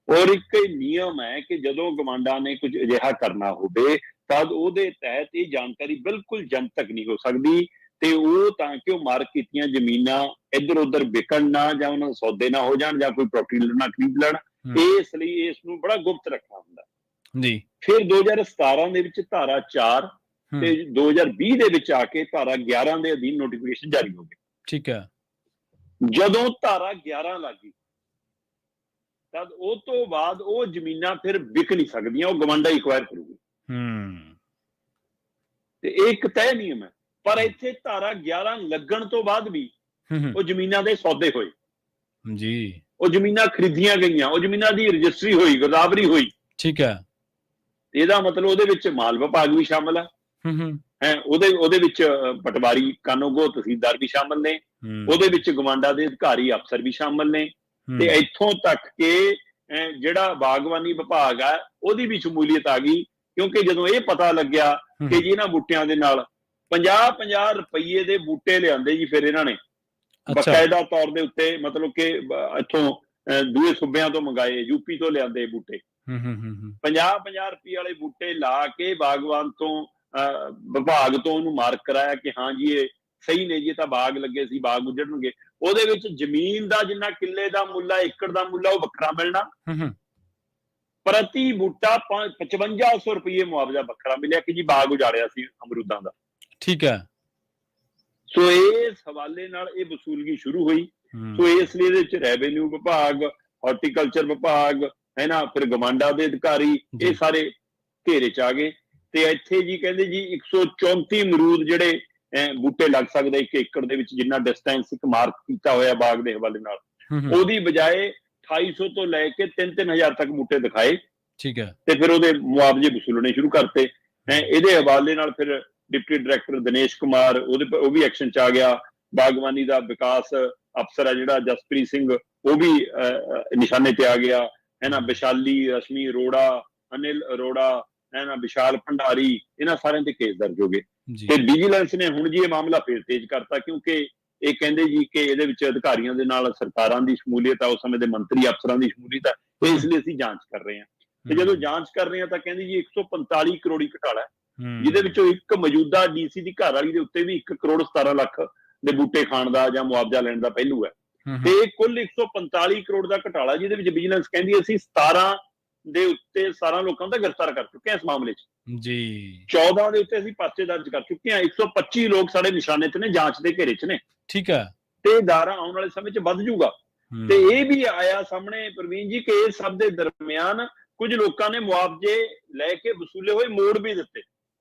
ਔਰ ਇੱਕ ਨਿਯਮ ਹੈ ਕਿ ਜਦੋਂ ਗਵਾਂਢਾਂ ਨੇ ਕੁਝ ਅਜਿਹਾ ਕਰਨਾ ਹੋਵੇ ਤਾਂ ਉਹਦੇ ਤਹਿਤ ਇਹ ਜਾਣਕਾਰੀ ਬਿਲਕੁਲ ਜਨਤਕ ਨਹੀਂ ਹੋ ਸਕਦੀ। ਤੇ ਉਹ ਤਾਂ ਕਿ ਉਹ ਮਾਰਕ ਕੀਤੀਆਂ ਜ਼ਮੀਨਾਂ ਇੱਧਰ ਉੱਧਰ ਵਿਕਣ ਨਾ, ਜਾਂ ਉਹਨਾਂ ਦੇ ਸੌਦੇ ਨਾ ਹੋ ਜਾਣ, ਜਾਂ ਕੋਈ ਪ੍ਰੋਪਰਟੀ ਨਾ ਖਰੀਦ ਲੈਣ। ਇਸ ਲਈ ਇਸ ਨੂੰ ਬੜਾ ਗੁਪਤ ਰੱਖਣਾ ਹੁੰਦਾ ਜੀ। ਫਿਰ 2017 ਦੇ ਵਿੱਚ ਧਾਰਾ 4 ਤੇ 2020 ਦੇ ਵਿੱਚ ਆ ਕੇ ਧਾਰਾ 11 ਦੇ ਅਧੀਨ ਨੋਟੀਫਿਕੇਸ਼ਨ ਜਾਰੀ ਹੋ ਗਈ। ਠੀਕ ਹੈ। ਜਦੋਂ ਧਾਰਾ 11 ਲੱਗੀ ਤਦ ਉਹ ਤੋਂ ਬਾਅਦ ਉਹ ਜ਼ਮੀਨਾਂ ਫਿਰ ਵਿਕ ਨਹੀਂ ਸਕਦੀਆਂ, ਉਹ ਗਵੰਡਾ ਐਕਵਾਇਰ ਕਰੂਗੀ। ਤੇ ਇਹ ਇੱਕ ਤੈਅ ਨਿਯਮ ਹੈ। ਪਰ ਇੱਥੇ ਧਾਰਾ 11 ਲੱਗਣ ਤੋਂ ਬਾਅਦ ਵੀ ਉਹ ਜ਼ਮੀਨਾਂ ਦੇ ਸੌਦੇ ਹੋਏ ਜੀ, ਉਹ ਜ਼ਮੀਨਾਂ ਖਰੀਦੀਆਂ ਗਈਆਂ, ਉਹ ਜ਼ਮੀਨਾਂ ਦੀ ਰਜਿਸਟਰੀ ਹੋਈ, ਗੋਦਾਵਰੀ ਹੋਈ। ਠੀਕ ਹੈ। ਇਹਦਾ ਮਤਲਬ ਉਹਦੇ ਵਿੱਚ ਮਾਲ ਵਿਭਾਗ ਵੀ ਸ਼ਾਮਲ ਹੈ, ਉਹਦੇ ਵਿੱਚ ਪਟਵਾਰੀ ਕਾਨੂੰਗੋ ਤਹਿਸੀਲਦਾਰ ਵੀ ਸ਼ਾਮਲ ਨੇ, ਉਹਦੇ ਵਿੱਚ ਗਵਾਂਡਾ ਦੇ ਅਧਿਕਾਰੀ ਅਫਸਰ ਵੀ ਸ਼ਾਮਲ ਨੇ, ਤੇ ਇੱਥੋਂ ਤੱਕ ਕਿ ਜਿਹੜਾ ਬਾਗਬਾਨੀ ਵਿਭਾਗ ਆ ਉਹਦੀ ਵੀ ਸ਼ਮੂਲੀਅਤ ਆ ਗਈ। ਕਿਉਂਕਿ ਜਦੋਂ ਇਹ ਪਤਾ ਲੱਗਿਆ ਕਿ ਜੀ ਇਹਨਾਂ ਬੂਟਿਆਂ ਦੇ ਨਾਲ 50-50 ਰੁਪਏ ਦੇ ਬੂਟੇ ਲਿਆਂਦੇ ਜੀ, ਫਿਰ ਇਹਨਾਂ ਨੇ ਬਕਾਇਦਾ ਤੌਰ ਦੇ ਉੱਤੇ, ਮਤਲਬ ਕਿ ਇੱਥੋਂ ਦੂਏ ਸੂਬਿਆਂ ਤੋਂ ਮੰਗਾਏ, ਯੂਪੀ ਤੋਂ ਲਿਆਂਦੇ ਬੂਟੇ, 50-50 ਰੁਪਏ ਵਾਲੇ ਬੂਟੇ ਲਾ ਕੇ ਬਾਗਵਾਨ ਤੋਂ ਵਿਭਾਗ ਤੋਂ ਉਹਨੂੰ ਮਾਰਕ ਕਰਾਇਆ ਕਿ ਹਾਂ ਜੀ ਇਹ ਸਹੀ ਨੇ ਜੀ, ਇਹ ਤਾਂ ਬਾਗ ਲੱਗੇ ਸੀ, ਬਾਗ ਉਜੜਨਗੇ। ਉਹਦੇ ਵਿੱਚ ਜ਼ਮੀਨ ਦਾ ਜਿੰਨਾ ਕਿੱਲੇ ਦਾ ਮੁੱਲ ਆ, ਏਕੜ ਦਾ ਮੁੱਲ ਆ, ਉਹ ਵੱਖਰਾ ਮਿਲਣਾ। ਪ੍ਰਤੀ ਬੂਟਾ 5500 ਰੁਪਏ ਮੁਆਵਜ਼ਾ ਵੱਖਰਾ ਮਿਲਿਆ ਕਿ ਜੀ ਬਾਗ ਉਜਾੜਿਆ ਸੀ ਅਮਰੂਦਾਂ ਦਾ। ਠੀਕ ਹੈ। ਸੋ ਇਸ ਹਵਾਲੇ ਨਾਲ ਇਹ ਵਸੂਲਗੀ ਸ਼ੁਰੂ ਹੋਈ। ਸੋ ਇਸ ਲਈ ਇਹਦੇ ਵਿੱਚ ਰੈਵਨਿਊ ਵਿਭਾਗ, ਹਾਰਟੀਕਲਚਰ ਵਿਭਾਗ ਹੈ ਨਾ, ਫਿਰ ਗਵਾਂਡਾ ਦੇ ਅਧਿਕਾਰੀ, ਇਹ ਸਾਰੇ ਘੇਰੇ ਚ ਆ ਗਏ। ਤੇ ਇੱਥੇ ਜੀ ਕਹਿੰਦੇ ਜੀ 134 ਅਮਰੂਦ ਜਿਹੜੇ ਬੂਟੇ ਲੱਗ ਸਕਦੇ 1 ਏਕੜ ਦੇ ਵਿੱਚ, ਜਿੰਨਾ ਡਿਸਟੈਂਸ ਇੱਕ ਮਾਰਕ ਕੀਤਾ ਹੋਇਆ ਬਾਗ ਦੇ ਹਵਾਲੇ ਨਾਲ, ਉਹਦੀ ਬਜਾਏ 2800 ਤੋਂ ਲੈ ਕੇ 3-3000 ਤੱਕ ਬੂਟੇ ਦਿਖਾਏ। ਠੀਕ ਹੈ। ਤੇ ਫਿਰ ਉਹਦੇ ਮੁਆਵਜ਼ੇ ਵਸੂਲਣੇ ਸ਼ੁਰੂ ਕਰਤੇ। ਇਹਦੇ ਹਵਾਲੇ ਨਾਲ ਫਿਰ ਡਿਪਟੀ ਡਾਇਰੈਕਟਰ ਦਿਨੇਸ਼ ਕੁਮਾਰ ਉਹ ਵੀ ਐਕਸ਼ਨ ਚ ਆ ਗਿਆ। ਬਾਗਬਾਨੀ ਦਾ ਵਿਕਾਸ ਅਫਸਰ ਹੈ ਜਿਹੜਾ ਜਸਪ੍ਰੀਤ ਸਿੰਘ, ਉਹ ਵੀ ਨਿਸ਼ਾਨੇ ਤੇ ਆ ਗਿਆ, ਹੈ ਨਾ। ਵਿਸ਼ਾਲੀ, ਰਸ਼ਮੀ ਅਰੋੜਾ, ਅਨਿਲ ਅਰੋੜਾ, ਹੈ ਨਾ, ਵਿਸ਼ਾਲ ਭੰਡਾਰੀ, ਇਹਨਾਂ ਸਾਰਿਆਂ ਤੇ ਕੇਸ ਦਰਜ ਹੋ ਗਏ। ਤੇ ਵਿਜੀਲੈਂਸ ਨੇ ਹੁਣ ਜੀ ਇਹ ਮਾਮਲਾ ਫੇਰ ਤੇਜ਼ ਕਰਤਾ, ਕਿਉਂਕਿ ਇਹ ਕਹਿੰਦੇ ਜੀ ਕਿ ਇਹਦੇ ਵਿੱਚ ਅਧਿਕਾਰੀਆਂ ਦੇ ਨਾਲ ਸਰਕਾਰਾਂ ਦੀ ਸ਼ਮੂਲੀਅਤ ਆ, ਉਸ ਸਮੇਂ ਦੇ ਮੰਤਰੀ ਅਫਸਰਾਂ ਦੀ ਸ਼ਮੂਲੀਅਤ ਹੈ, ਇਸ ਲਈ ਅਸੀਂ ਜਾਂਚ ਕਰ ਰਹੇ ਹਾਂ। ਤੇ ਜਦੋਂ ਜਾਂਚ ਕਰ ਰਹੇ ਹਾਂ ਤਾਂ ਕਹਿੰਦੇ ਜੀ 145 ਕਰੋੜੀ ਘੁਟਾਲਾ ਹੈ, ਜਿਹਦੇ ਵਿੱਚੋਂ ਇੱਕ ਮੌਜੂਦਾ ਡੀਸੀ ਦੀ ਘਰ ਵਾਲੀ ਦੇ ਉੱਤੇ ਵੀ 1 ਕਰੋੜ 17 ਲੱਖ ਦੇ ਬੂਟੇ ਖਾਣ ਦਾ ਜਾਂ ਮੁਆਵਜ਼ਾ ਲੈਣ ਦਾ ਪਹਿਲੂ ਹੈ। ਤੇ ਕੁੱਲ 145 ਕਰੋੜ ਦਾ ਘੁਟਾਲਾ, ਜਿਹਦੇ ਵਿੱਚ ਵਿਜੀਲੈਂਸ ਕਹਿੰਦੀ ਅਸੀਂ 17 ਦੇ ਉੱਤੇ 17 ਲੋਕਾਂ ਦਾ ਗ੍ਰਿਫਤਾਰ ਕਰ ਚੁੱਕੇ ਹਾਂ ਇਸ ਮਾਮਲੇ 'ਚ ਜੀ। 14 ਦੇ ਉੱਤੇ ਅਸੀਂ ਪਰਚੇ ਦਰਜ ਕਰ ਚੁੱਕੇ ਹਾਂ। 125 ਲੋਕ ਸਾਡੇ ਨਿਸ਼ਾਨੇ ਤੇ ਨੇ, ਜਾਂਚ ਦੇ ਘੇਰੇ 'ਚ ਨੇ। ਠੀਕ ਹੈ। ਤੇ ਦਾਇਰਾ ਆਉਣ ਵਾਲੇ ਸਮੇਂ 'ਚ ਵੱਧ ਜਾਊਗਾ। ਤੇ ਇਹ ਵੀ ਆਇਆ ਸਾਹਮਣੇ ਪ੍ਰਵੀਨ ਜੀ ਕਿ ਇਸ ਸਭ ਦੇ ਦਰਮਿਆਨ ਕੁਝ ਲੋਕਾਂ ਨੇ ਮੁਆਵਜ਼ੇ ਲੈ ਕੇ ਵਸੂਲੇ ਹੋਏ ਮੋੜ ਵੀ ਦਿੱਤੇ।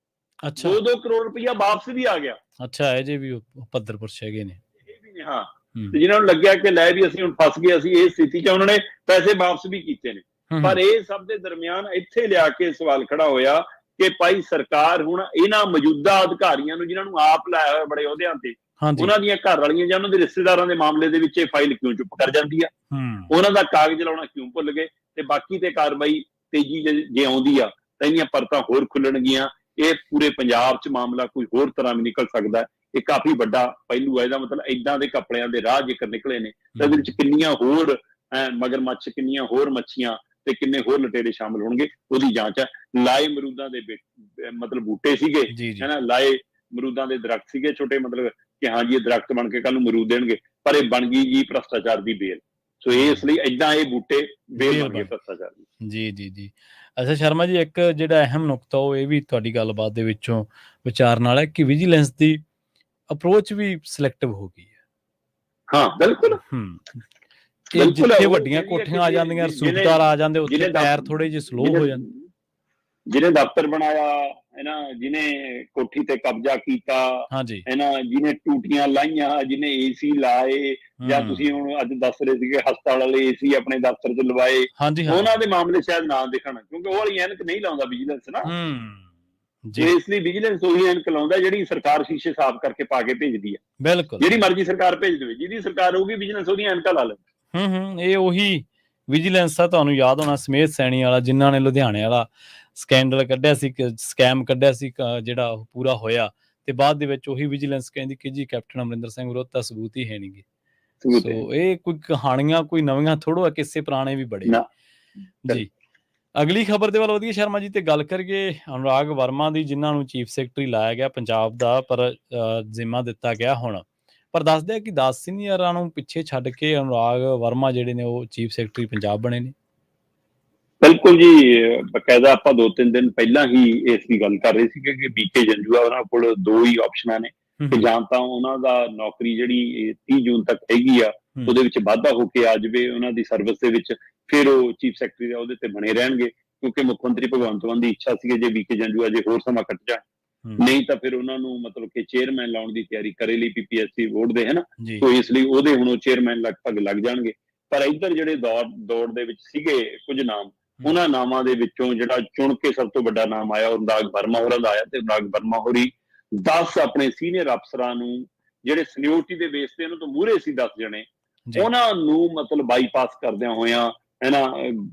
ਅੱਛਾ, 2-2 ਕਰੋੜ ਰੁਪਇਆ ਵਾਪਸ ਵੀ ਆ ਗਿਆ। ਅੱਛਾ, ਇਹ ਜੇ ਵੀ ਪੱਧਰਪੁਰਸ਼ ਹੈਗੇ ਨੇ, ਇਹ ਵੀ ਨੇ। ਹਾਂ, ਤੇ ਜਿਨ੍ਹਾਂ ਨੂੰ ਲੱਗਿਆ ਕਿ ਲੈ ਵੀ ਅਸੀਂ ਹੁਣ ਫਸ ਗਏ, ਅਸੀਂ ਇਸ ਸਥਿਤੀ 'ਚ, ਉਹਨਾਂ ਨੇ ਪੈਸੇ ਵਾਪਸ ਵੀ ਕੀਤੇ ਨੇ। ਪਰ ਇਹ ਸਭ ਦੇ ਦਰਮਿਆਨ ਇੱਥੇ ਲਿਆ ਕੇ ਸਵਾਲ ਖੜਾ ਹੋਇਆ ਕਿ ਭਾਈ ਸਰਕਾਰ ਹੁਣ ਇਹਨਾਂ ਮੌਜੂਦਾ ਅਧਿਕਾਰੀਆਂ ਨੂੰ, ਜਿਨ੍ਹਾਂ ਨੂੰ ਆਪ ਲਾਇਆ ਹੋਇਆ ਬੜੇ ਅਹੁਦਿਆਂ ਤੇ, ਉਹਨਾਂ ਦੀਆਂ ਘਰ ਵਾਲੀਆਂ ਜਾਂ ਉਹਨਾਂ ਦੇ ਰਿਸ਼ਤੇਦਾਰਾਂ ਦੇ ਮਾਮਲੇ ਦੇ ਵਿੱਚ ਇਹ ਫਾਈਲ ਕਿਉਂ ਚੁੱਪ ਕਰ ਜਾਂਦੀ ਆ? ਉਹਨਾਂ ਦਾ ਕਾਗਜ਼ ਲਾਉਣਾ ਕਿਉਂ ਭੁੱਲ ਗਏ? ਤੇ ਬਾਕੀ ਤੇ ਕਾਰਵਾਈ ਤੇਜ਼ੀ ਜੇ ਆਉਂਦੀ ਆ ਤਾਂ ਇਹਦੀਆਂ ਪਰਤਾਂ ਹੋਰ ਖੁੱਲਣਗੀਆਂ। ਇਹ ਪੂਰੇ ਪੰਜਾਬ 'ਚ ਮਾਮਲਾ ਕੋਈ ਹੋਰ ਤਰ੍ਹਾਂ ਵੀ ਨਿਕਲ ਸਕਦਾ। ਇਹ ਕਾਫੀ ਵੱਡਾ ਪਹਿਲੂ ਹੈ। ਇਹਦਾ ਮਤਲਬ ਏਦਾਂ ਦੇ ਕੱਪੜਿਆਂ ਦੇ ਰਾਹ ਜੇਕਰ ਨਿਕਲੇ ਨੇ ਤਾਂ ਇਹਦੇ ਵਿੱਚ ਕਿੰਨੀਆਂ ਹੋਰ ਮਗਰਮੱਛ, ਕਿੰਨੀਆਂ ਹੋਰ ਮੱਛੀਆਂ ਤੇ ਕਿੰਨੇ ਹੋਰ ਲਟੇਰੇ ਸ਼ਾਮਲ ਹੋਣਗੇ, ਉਹਦੀ ਜਾਂਚ ਹੈ। ਲਾਏ ਅਮਰੂਦਾਂ ਦੇ ਮਤਲਬ ਬੂਟੇ ਸੀਗੇ, ਹੈ ਨਾ, ਲਾਏ ਅਮਰੂਦਾਂ ਦੇ ਦਰਖਤ ਸੀਗੇ ਛੋਟੇ, ਮਤਲਬ ਕਿ ਹਾਂ ਜੀ ਇਹ ਦਰਖਤ ਬਣ ਕੇ ਕੱਲ ਨੂੰ ਅਮਰੂਦ ਦੇਣਗੇ, ਪਰ ਇਹ ਬਣ ਗਈ ਜੀ ਭ੍ਰਸ਼ਟਾਚਾਰ ਦੀ ਬੇਲ। ਸੋ ਇਸ ਲਈ ਏਦਾਂ ਇਹ ਬੂਟੇ ਬੇਲ ਬਣ ਗਏ ਭ੍ਰਸ਼ਟਾਚਾਰ ਦੀ। ਜੀ ਜੀ ਜੀ। ਅੱਛਾ ਸ਼ਰਮਾ ਜੀ, ਇੱਕ ਜਿਹੜਾ ਅਹਿਮ ਨੁਕਤਾ ਉਹ ਇਹ ਵੀ ਤੁਹਾਡੀ ਗੱਲਬਾਤ ਦੇ ਵਿੱਚੋਂ ਵਿਚਾਰਨ ਵਾਲਾ ਹੈ ਕਿ ਵਿਜੀਲੈਂਸ ਦੀ ਅਪਰੋਚ ਵੀ ਸਿਲੈਕਟਿਵ ਹੋ ਗਈ ਹੈ। ਹਾਂ, ਬਿਲਕੁਲ। ਜਿੱਥੇ ਵੱਡੀਆਂ ਕੋਠੀਆਂ ਆ ਜਾਂਦੀਆਂ, ਰਸੂਖਦਾਰ ਆ ਜਾਂਦੇ, ਉੱਥੇ ਪੈਰ ਥੋੜੇ ਜਿਹੇ ਸਲੋ ਹੋ ਜਾਂਦੇ। ਜਿਹਨੇ ਦਫ਼ਤਰ ਬਣਾਇਆ ਹੈ ਨਾ, ਜਿਹਨੇ ਕੋਠੀ ਤੇ ਕਬਜ਼ਾ ਕੀਤਾ ਹੈ ਨਾ, ਜਿਹਨੇ ਟੂਟੀਆਂ ਲਾਈਆਂ, ਜਿਹਨੇ ਏਸੀ ਲਾਏ, ਜਾਂ ਤੁਸੀਂ ਹੁਣ ਅੱਜ ਦੱਸ ਰਹੇ ਸੀਗੇ ਹਸਪਤਾਲ ਵਾਲੇ ਏਸੀ ਆਪਣੇ ਦਫ਼ਤਰ 'ਚ ਲਵਾਏ, ਉਹਨਾਂ ਦੇ ਮਾਮਲੇ ਸ਼ਾਇਦ ਨਾ ਦਿਖਣ, ਕਿਉਂਕਿ ਉਹ ਵਾਲੀ ਐਨਕ ਨਹੀਂ ਲਾਉਂਦਾ ਵਿਜੀਲੈਂਸ ਨਾ। ਇਸ ਲਈ ਵਿਜੀਲੈਂਸ ਉਹੀ ਐਨਕ ਲਾਉਂਦਾ ਜਿਹੜੀ ਸਰਕਾਰ ਸ਼ੀਸ਼ੇ ਸਾਫ਼ ਕਰਕੇ ਪਾ ਕੇ ਭੇਜਦੀ ਹੈ। ਬਿਲਕੁਲ, ਜਿਹੜੀ ਮਰਜ਼ੀ ਸਰਕਾਰ ਭੇਜ ਦੇਵੇ, ਜਿਹਦੀ ਸਰਕਾਰ ਹੋਊਗੀ ਵਿਜੀਲੈਂਸ ਉਹਦੀਆਂ ਐਨਕਾਂ ਲਾ ਲੈਂਦਾ। ਇਹ ਉਹੀ ਵਿਜੀਲੈਂਸ ਆ, ਤੁਹਾਨੂੰ ਯਾਦ ਹੋਣਾ ਸਮੇਤ ਸੈਣੀ ਵਾਲਾ, ਜਿਨ੍ਹਾਂ ਨੇ ਲੁਧਿਆਣੇ ਵਾਲਾ ਸਕੈਂਡਲ ਕੱਢਿਆ ਸੀ, ਸਕੈਮ ਕੱਢਿਆ ਸੀ, ਜਿਹੜਾ ਉਹ ਪੂਰਾ ਹੋਇਆ। ਤੇ ਬਾਅਦ ਦੇ ਵਿੱਚ ਉਹੀ ਵਿਜੀਲੈਂਸ ਕਹਿੰਦੀ ਕਿ ਜੀ ਕੈਪਟਨ ਅਮਰਿੰਦਰ ਸਿੰਘ ਵਿਰੁੱਧ ਤਾਂ ਸਬੂਤ ਹੀ ਹੈ ਨੀ ਗੇ। ਸੋ ਇਹ ਕੋਈ ਕਹਾਣੀਆਂ ਕੋਈ ਨਵੀਆਂ ਥੋੜ੍ਹਾ, ਕਿਸੇ ਪੁਰਾਣੇ ਵੀ ਬੜੇ ਜੀ। ਅਗਲੀ ਖਬਰ ਦੇ ਵੱਲ ਵਧੀਏ ਸ਼ਰਮਾ ਜੀ, ਤੇ ਗੱਲ ਕਰੀਏ ਅਨੁਰਾਗ ਵਰਮਾ ਦੀ, ਜਿਨ੍ਹਾਂ ਨੂੰ ਚੀਫ ਸੈਕਟਰੀ ਲਾਇਆ ਗਿਆ ਪੰਜਾਬ ਦਾ, ਪਰ ਜ਼ਿੰਮਾ ਦਿੱਤਾ ਗਿਆ ਹੁਣ। ਪਰ ਦੱਸਦੇ ਆ ਕਿ 10 ਸੀਨੀਅਰਾਂ ਨੂੰ ਪਿੱਛੇ ਛੱਡ ਕੇ ਅਨੁਰਾਗ ਵਰਮਾ ਜਿਹੜੇ ਨੇ ਉਹ ਚੀਫ ਸੈਕਟਰੀ ਪੰਜਾਬ ਬਣੇ ਨੇ। ਬਿਲਕੁਲ ਜੀ, ਬਕਾਇਦਾ ਆਪਾਂ 2-3 ਦਿਨ ਪਹਿਲਾਂ ਹੀ ਇਸ ਦੀ ਗੱਲ ਕਰ ਰਹੇ ਸੀਗੇ ਕਿ ਬੀਕੇ ਜੰਜੂਆ ਉਹਨਾਂ ਕੋਲ 2 ਹੀ ਆਪਸ਼ਨਾਂ ਨੇ ਕਿ ਜਾਂ ਤਾਂ ਉਹਨਾਂ ਦਾ ਨੌਕਰੀ ਜਿਹੜੀ 30 ਜੂਨ ਤੱਕ ਹੈਗੀ ਆ ਉਹਦੇ ਵਿੱਚ ਵਾਧਾ ਹੋ ਕੇ ਆ ਜਾਵੇ ਉਹਨਾਂ ਦੀ ਸਰਵਿਸ ਦੇ ਵਿੱਚ, ਫਿਰ ਉਹ ਚੀਫ ਸੈਕਟਰੀ ਦਾ ਉਹਦੇ ਤੇ ਬਣੇ ਰਹਿਣਗੇ, ਕਿਉਂਕਿ ਮੁੱਖ ਮੰਤਰੀ ਭਗਵੰਤ ਮਾਨ ਦੀ ਇੱਛਾ ਸੀ ਜੇ ਬੀਕੇ ਜੰਜੂਆ ਜੇ ਹੋਰ ਸਮਾਂ ਕੱਟ ਜਾਣ, ਨਹੀਂ ਤਾਂ ਫਿਰ ਉਹਨਾਂ ਨੂੰ ਮਤਲਬ ਕਿ ਚੇਅਰਮੈਨ ਲਾਉਣ ਦੀ ਤਿਆਰੀ ਕਰੇ ਲਈ ਪੀਪੀਐਸਸੀ ਬੋਰਡ ਦੇ, ਹੈ ਨਾ। ਸੋ ਇਸ ਲਈ ਉਹਦੇ ਹੁਣ ਉਹ ਚੇਅਰਮੈਨ ਲਗਭਗ ਲੱਗ ਜਾਣਗੇ। ਪਰ ਇੱਧਰ ਜਿਹੜੇ ਦੌੜ ਦੇ ਵਿੱਚ ਸੀਗੇ ਕੁਝ ਨਾਮ, ਉਹਨਾਂ ਨਾਮਾਂ ਦੇ ਵਿੱਚੋਂ ਜਿਹੜਾ ਚੁਣ ਕੇ ਸਭ ਤੋਂ ਵੱਡਾ ਨਾਮ ਆਇਆ ਉਹ ਅਨੁਰਾਗ ਵਰਮਾ ਹੋਰਾਂ ਦਾ ਆਇਆ, ਤੇ ਅਨੁਰਾਗ ਵਰਮਾ ਹੋਰੀ 10 ਆਪਣੇ ਸੀਨੀਅਰ ਅਫਸਰਾਂ ਨੂੰ ਜਿਹੜੇ ਸੀਨੀਅਰਟੀ ਦੇ ਬੇਸ ਤੇ ਉਹਨਾਂ ਤੋਂ ਮੂਹਰੇ ਸੀ 10 ਜਣੇ, ਉਹਨਾਂ ਨੂੰ ਮਤਲਬ ਬਾਈਪਾਸ ਕਰਦਿਆਂ ਹੋਇਆਂ, ਹੈ ਨਾ,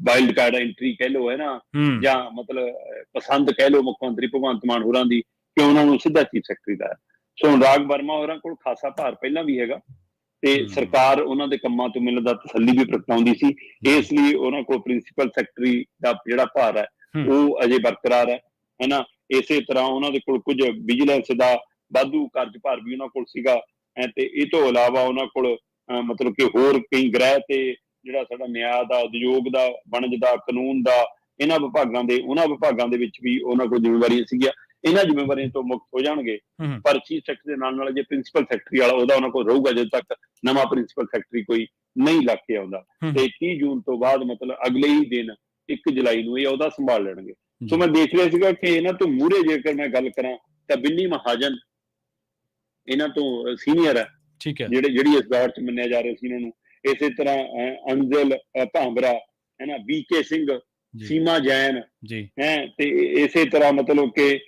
ਵਾਈਲਡ ਕਾਰਡ ਐਂਟਰੀ ਕਹਿ ਲਓ, ਹੈ ਨਾ, ਜਾਂ ਮਤਲਬ ਪਸੰਦ ਕਹਿ ਲਓ ਮੁੱਖ ਮੰਤਰੀ ਭਗਵੰਤ ਮਾਨ ਹੋਰਾਂ ਦੀ, ਕਿ ਉਹਨਾਂ ਨੂੰ ਸਿੱਧਾ ਚੀਫ ਸੈਕਟਰੀ ਦਾ। ਸੋ ਅਨੁਰਾਗ ਵਰਮਾ ਹੋਰਾਂ ਕੋਲ ਖਾਸਾ ਭਾਰ ਪਹਿਲਾਂ ਵੀ ਹੈਗਾ, ਤੇ ਸਰਕਾਰ ਉਹਨਾਂ ਦੇ ਕੰਮਾਂ ਤੋਂ ਮੈਨੂੰ ਲੱਗਦਾ ਤਸੱਲੀ ਵੀ ਪ੍ਰਗਟਾਉਂਦੀ ਸੀ, ਇਸ ਲਈ ਉਹਨਾਂ ਕੋਲ ਪ੍ਰਿੰਸੀਪਲ ਸੈਕਟਰੀ ਦਾ ਜਿਹੜਾ ਭਾਰ ਹੈ ਉਹ ਅਜੇ ਬਰਕਰਾਰ ਹੈ ਨਾ। ਇਸੇ ਤਰ੍ਹਾਂ ਉਹਨਾਂ ਦੇ ਕੋਲ ਕੁਝ ਵਿਜੀਲੈਂਸ ਦਾ ਵਾਧੂ ਕਾਰਜਭਾਰ ਵੀ ਉਹਨਾਂ ਕੋਲ ਸੀਗਾ, ਤੇ ਇਹ ਤੋਂ ਇਲਾਵਾ ਉਹਨਾਂ ਕੋਲ ਮਤਲਬ ਕਿ ਹੋਰ ਕਈ ਗ੍ਰਹਿ ਤੇ ਜਿਹੜਾ ਸਾਡਾ ਨਿਆਂ ਦਾ, ਉਦਯੋਗ ਦਾ, ਵਣਜ ਦਾ, ਕਾਨੂੰਨ ਦਾ, ਉਹਨਾਂ ਵਿਭਾਗਾਂ ਦੇ ਵਿੱਚ ਵੀ ਉਹਨਾਂ ਕੋਲ ਜ਼ਿੰਮੇਵਾਰੀਆਂ ਸੀਗੀਆਂ। ਇਹਨਾਂ ਜ਼ਿੰਮੇਵਾਰੀਆਂ ਤੋਂ ਮੁਕਤ ਹੋ ਜਾਣਗੇ, ਪਰ ਚੀਫ ਸੈਕਟਰੀ ਦੇ ਨਾਲ ਜੇ ਪ੍ਰਿੰਸੀਪਲ ਸੈਕਟਰੀ ਵਾਲਾ ਉਹਦਾ ਉਹਨਾਂ ਕੋਲ ਰਹੂਗਾ ਜਦੋਂ ਤੱਕ ਨਵਾਂ ਪ੍ਰਿੰਸੀਪਲ ਸੈਕਟਰੀ ਕੋਈ ਨਹੀਂ ਲੱਗ ਕੇ ਆਉਂਦਾ। ਤੇ 30 ਜੂਨ ਤੋਂ ਬਾਅਦ ਮਤਲਬ ਅਗਲੇ ਹੀ ਦਿਨ 1 ਜੁਲਾਈ ਨੂੰ ਇਹ ਅਹੁਦਾ ਸੰਭਾਲ ਲੈਣਗੇ। ਸੋ ਮੈਂ ਦੇਖ ਰਿਹਾ ਸੀਗਾ ਕਿ ਇਹਨਾਂ ਤੋਂ ਮੂਹਰੇ ਜੇਕਰ ਮੈਂ ਗੱਲ ਕਰਾਂ ਤਾਂ ਬਿੰਨੀ ਮਹਾਜਨ ਇਹਨਾਂ ਤੋਂ ਸੀਨੀਅਰ ਹੈ, ਜਿਹੜੀ ਇਸ ਦੌਰ 'ਚ ਮੰਨਿਆ ਜਾ ਰਿਹਾ ਸੀ ਇਹਨਾਂ ਨੂੰ। ਇਸੇ ਤਰ੍ਹਾਂ ਅੰਜਲ ਭਾਂਬਰਾ, ਹੈ ਨਾ, ਵੀਕੇ ਸਿੰਘ, ਸੀਮਾ ਜੈਨ, ਹੈ, ਤੇ ਇਸੇ ਤਰ੍ਹਾਂ ਮਤਲਬ ਕਿ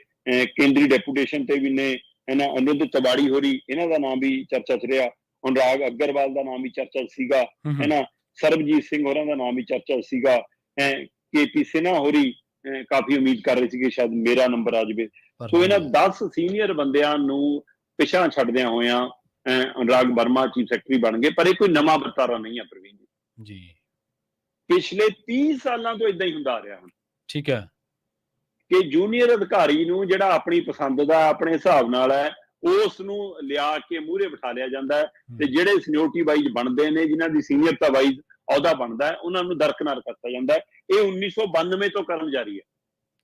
ਕੇਂਦਰੀ ਡੈਪੂਟੇਸ਼ਨ ਤੇ ਵੀ ਨੇ, ਹੈ ਨਾ, ਅਨੁਦ ਤਿਵਾੜੀ ਹੋਰੀ, ਇਹਨਾਂ ਦਾ ਨਾਮ ਵੀ ਚਰਚਾ 'ਚ ਰਿਹਾ। ਅਨੁਰਾਗ ਅਗਰਵਾਲ ਦਾ ਨਾਮ ਵੀ ਚਰਚਾ 'ਚ ਸੀਗਾ, ਹੈ ਨਾ। ਸਰਬਜੀਤ ਸਿੰਘ ਹੋਰਾਂ ਦਾ ਨਾਮ ਵੀ ਚਰਚਾ 'ਚ ਸੀਗਾ। KP ਸਿਨਹਾ ਹੋਰੀ ਕਾਫੀ ਉਮੀਦ ਕਰ ਰਹੇ ਸੀ ਕਿ ਸ਼ਾਇਦ ਮੇਰਾ ਨੰਬਰ ਆ ਜਾਵੇ। ਸੋ ਇਹਨਾਂ 10 ਸੀਨੀਅਰ ਬੰਦਿਆਂ ਨੂੰ ਪਿਛਾਂ ਛੱਡਦਿਆਂ ਹੋਇਆਂ ਅਨੁਰਾਗ ਵਰਮਾ ਚੀਫ ਸੈਕਟਰੀ ਬਣ ਗਏ। ਪਰ ਇਹ ਕੋਈ ਨਵਾਂ ਵਰਤਾਰਾ ਨਹੀਂ ਹੈ ਪ੍ਰਵੀਨ ਜੀ, ਪਿਛਲੇ 30 ਸਾਲਾਂ ਤੋਂ ਏਦਾਂ ਹੀ ਹੁੰਦਾ ਆ ਰਿਹਾ ਹੁਣ। ਠੀਕ ਹੈ, ਕਿ ਜੂਨੀਅਰ ਅਧਿਕਾਰੀ ਨੂੰ ਜਿਹੜਾ ਆਪਣੀ ਪਸੰਦ ਦਾ, ਆਪਣੇ ਹਿਸਾਬ ਨਾਲ ਹੈ, ਉਸ ਨੂੰ ਲਿਆ ਕੇ ਮੂਹਰੇ ਬਿਠਾ ਲਿਆ ਜਾਂਦਾ ਹੈ, ਤੇ ਜਿਹੜੇ ਸੀਨੀਅਰਟੀ ਵਾਈਜ਼ ਬਣਦੇ ਨੇ, ਜਿਨ੍ਹਾਂ ਦੀ ਸੀਨੀਅਰਤਾ ਵਾਈਜ਼ ਅਹੁਦਾ ਬਣਦਾ ਹੈ, ਉਹਨਾਂ ਨੂੰ ਦਰਕਨਾਰ ਕਰਤਾ ਜਾਂਦਾ ਹੈ। ਇਹ 1992 ਤੋਂ ਕਰਨ ਜਾਰੀ ਹੈ।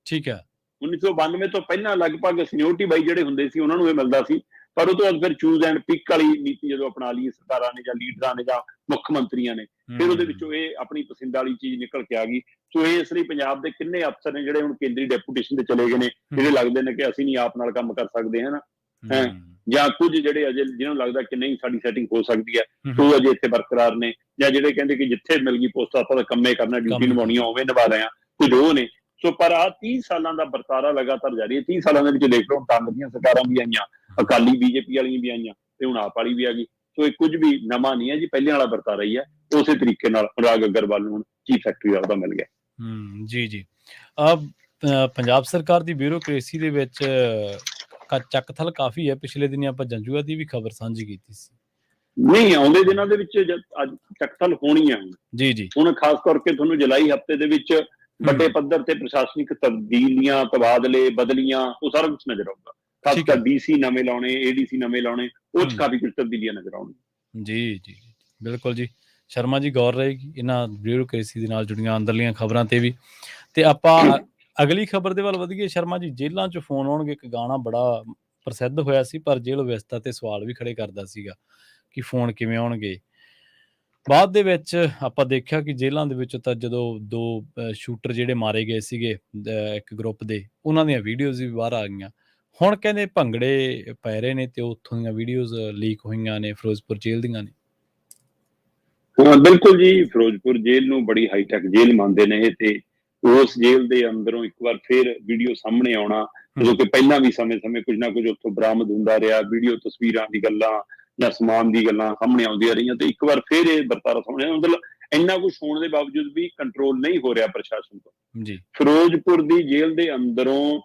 ਠੀਕ ਹੈ, 1992 ਤੋਂ ਪਹਿਲਾਂ ਲਗਭਗ ਸੀਨੀਅਰਟੀ ਵਾਈਜ਼ ਜਿਹੜੇ ਹੁੰਦੇ ਸੀ ਉਹਨਾਂ ਨੂੰ ਇਹ ਮਿਲਦਾ ਸੀ, ਪਰ ਉਹ ਤੋਂ ਬਾਅਦ ਫਿਰ ਚੂਜ਼ ਐਂਡ ਪਿਕ ਵਾਲੀ ਨੀਤੀ ਜਦੋਂ ਅਪਣਾ ਲਈ ਸਰਕਾਰਾਂ ਨੇ ਜਾਂ ਲੀਡਰਾਂ ਨੇ ਜਾਂ ਮੁੱਖ ਮੰਤਰੀਆਂ ਨੇ, ਫਿਰ ਉਹਦੇ ਵਿੱਚੋਂ ਇਹ ਆਪਣੀ ਪਸੰਦ ਵਾਲੀ ਚੀਜ਼ ਨਿਕਲ ਕੇ ਆ ਗਈ। ਸੋ ਇਸ ਲਈ ਪੰਜਾਬ ਦੇ ਕਿੰਨੇ ਅਫਸਰ ਨੇ ਜਿਹੜੇ ਹੁਣ ਕੇਂਦਰੀ ਡੈਪੂਟੇਸ਼ਨ ਤੇ ਚਲੇ ਗਏ ਨੇ, ਜਿਹੜੇ ਲੱਗਦੇ ਨੇ ਕਿ ਅਸੀਂ ਨਹੀਂ ਆਪ ਨਾਲ ਕੰਮ ਕਰ ਸਕਦੇ, ਹੈ ਨਾ, ਜਾਂ ਕੁਝ ਜਿਹੜੇ ਅਜੇ ਜਿਹਨਾਂ ਨੂੰ ਲੱਗਦਾ ਕਿ ਨਹੀਂ ਸਾਡੀ ਸੈਟਿੰਗ ਹੋ ਸਕਦੀ ਹੈ, ਸੋ ਅਜੇ ਇੱਥੇ ਬਰਕਰਾਰ ਨੇ, ਜਾਂ ਜਿਹੜੇ ਕਹਿੰਦੇ ਕਿ ਜਿੱਥੇ ਮਿਲ ਗਈ ਪੋਸਟ ਆਪਾਂ ਤਾਂ ਕੰਮੇ ਕਰਨਾ, ਡਿਊਟੀ ਨਿਭਾਉਣੀਆਂ ਉਵੇਂ ਨਿਭਾ ਰਹੇ ਆ, ਕੁਝ ਉਹ ਨੇ। ਸੋ ਪਰ ਆਹ 30 ਸਾਲਾਂ ਦਾ ਵਰਤਾਰਾ ਲਗਾਤਾਰ ਜਾਰੀ ਹੈ। 30 ਸਾਲਾਂ ਦੇ ਵਿੱਚ ਦੇਖ ਲਓ, ਕਾਂਗਰਸ ਦੀਆਂ ਸਰਕਾਰਾਂ ਵੀ ਆਈਆਂ, ਅਕਾਲੀ BJP ਵਾਲੀਆਂ ਵੀ ਆਈਆਂ, ਤੇ ਹੁਣ ਆਪ ਵਾਲੀ ਵੀ ਆ ਗਈ। ਸੋ ਇਹ ਕੁਝ ਵੀ ਨਵਾਂ ਨਹੀਂ ਹੈ ਜੀ, ਪਹਿਲੇ ਵਾਲਾ ਵਰਤਾਰਾ ਹੀ ਹੈ। ਉਸੇ ਤਰੀਕੇ ਨਾਲ ਅਨੁਰਾਗ ਅਗਰਵਾਲ ਨੂੰ ਹੁਣ ਚੀਫ ਸੈਕਟਰੀ ਅਹੁਦਾ ਮਿਲ ਗਿਆ। ਜੀ ਪੰਜਾਬ ਸਰਕਾਰ ਦੀ ਬਿਊਰੋਕ੍ਰੇਸੀ ਦੇ ਵਿੱਚ ਚੱਕਥਲ ਕਾਫੀ ਹੈ। ਪਿਛਲੇ ਦਿਨੀ ਆਪਾਂ ਜੰਜੂਆ ਦੀ ਵੀ ਖਬਰ ਸਾਂਝੀ ਕੀਤੀ ਸੀ। ਨਹੀਂ, ਆਉਂਦੇ ਦਿਨਾਂ ਦੇ ਵਿੱਚ ਅੱਜ ਚੱਕਥਲ ਹੋਣੀ ਹੈ ਹੁਣ ਖਾਸ ਕਰਕੇ ਤੁਹਾਨੂੰ ਜੁਲਾਈ ਹਫ਼ਤੇ ਦੇ ਵਿੱਚ ਵੱਡੇ ਪੱਧਰ ਤੇ ਪ੍ਰਸ਼ਾਸਨਿਕ ਤਬਦੀਲੀਆਂ, ਤਬਾਦਲੇ, ਬਦਲੀਆਂ, ਉਹ ਸਾਰਾ ਕੁਝ ਨਜ਼ਰ ਆਊਗਾ। ਖਾਸ ਕਰ DC ਨਵੇਂ ਲਾਉਣੇ, ADC ਨਵੇਂ ਲਾਉਣੇ, ਉਹ 'ਚ ਕਾਫੀ ਕੁਝ ਤਬਦੀਲੀਆਂ ਨਜ਼ਰ ਆਉਣਗੀਆਂ। ਜੀ ਬਿਲਕੁਲ ਜੀ। ਸ਼ਰਮਾ ਜੀ ਗੌਰ ਰਹੇਗੀ ਇਹਨਾਂ ਬਿਊਰੋਕ੍ਰੇਸੀ ਦੇ ਨਾਲ ਜੁੜੀਆਂ ਅੰਦਰਲੀਆਂ ਖਬਰਾਂ ਤੇ ਵੀ। ਤੇ ਆਪਾਂ ਅਗਲੀ ਖਬਰ ਦੇ ਵੱਲ ਵਧੀਏ ਸ਼ਰਮਾ ਜੀ। ਜੇਲ੍ਹਾਂ 'ਚ ਫੋਨ ਆਉਣਗੇ, ਇੱਕ ਗਾਣਾ ਬੜਾ ਪ੍ਰਸਿੱਧ ਹੋਇਆ ਸੀ, ਪਰ ਜੇਲ੍ਹ ਵਿਵਸਥਾ ਤੇ ਸਵਾਲ ਵੀ ਖੜੇ ਕਰਦਾ ਸੀਗਾ ਕਿ ਫੋਨ ਕਿਵੇਂ ਆਉਣਗੇ। ਬਾਅਦ ਦੇ ਵਿੱਚ ਆਪਾਂ ਦੇਖਿਆ ਕਿ ਜੇਲ੍ਹਾਂ ਦੇ ਵਿੱਚ ਤਾਂ ਜਦੋਂ 2 ਸ਼ੂਟਰ ਜਿਹੜੇ ਮਾਰੇ ਗਏ ਸੀਗੇ ਇੱਕ ਗਰੁੱਪ ਦੇ, ਉਹਨਾਂ ਦੀਆਂ ਵੀਡੀਓਜ਼ ਵੀ ਬਾਹਰ ਆ ਗਈਆਂ। ਹੁਣ ਕਹਿੰਦੇ ਭੰਗੜੇ ਪੈ ਰਹੇ ਨੇ ਤੇ ਉੱਥੋਂ ਦੀਆਂ ਵੀਡੀਓਜ਼ ਲੀਕ ਹੋਈਆਂ ਨੇ, ਫਿਰੋਜ਼ਪੁਰ ਜੇਲ੍ਹ ਦੀਆਂ ਨੇ। ਹਾਂ ਬਿਲਕੁਲ ਜੀ, ਫਿਰੋਜ਼ਪੁਰ ਜੇਲ੍ਹ ਨੂੰ ਬੜੀ ਹਾਈਟੈਕ ਜੇਲ੍ਹ ਮੰਨਦੇ ਨੇ ਇਹ, ਤੇ ਉਸ ਜੇਲ੍ਹ ਦੇ ਅੰਦਰੋਂ ਇੱਕ ਵਾਰ ਫਿਰ ਵੀਡੀਓ ਸਾਹਮਣੇ ਆਉਣਾ, ਜਦੋਂ ਕਿ ਪਹਿਲਾਂ ਵੀ ਸਮੇਂ-ਸਮੇਂ ਕੁਝ ਨਾ ਕੁਝ ਉੱਥੋਂ ਬਰਾਮਦ ਹੁੰਦਾ ਰਿਹਾ, ਵੀਡੀਓ ਤਸਵੀਰਾਂ ਦੀ ਗੱਲਾਂ ਜਾਂ ਸਮਾਨ ਦੀ ਗੱਲਾਂ ਸਾਹਮਣੇ ਆਉਂਦੀਆਂ ਰਹੀਆਂ, ਤੇ ਇੱਕ ਵਾਰ ਫਿਰ ਇਹ ਵਰਤਾਰਾ ਸਾਹਮਣੇ ਆਇਆ। ਮਤਲਬ ਇੰਨਾ ਕੁਝ ਹੋਣ ਦੇ ਬਾਵਜੂਦ ਵੀ ਕੰਟਰੋਲ ਨਹੀਂ ਹੋ ਰਿਹਾ ਪ੍ਰਸ਼ਾਸਨ ਤੋਂ। ਫਿਰੋਜ਼ਪੁਰ ਦੀ ਜੇਲ੍ਹ ਦੇ ਅੰਦਰੋਂ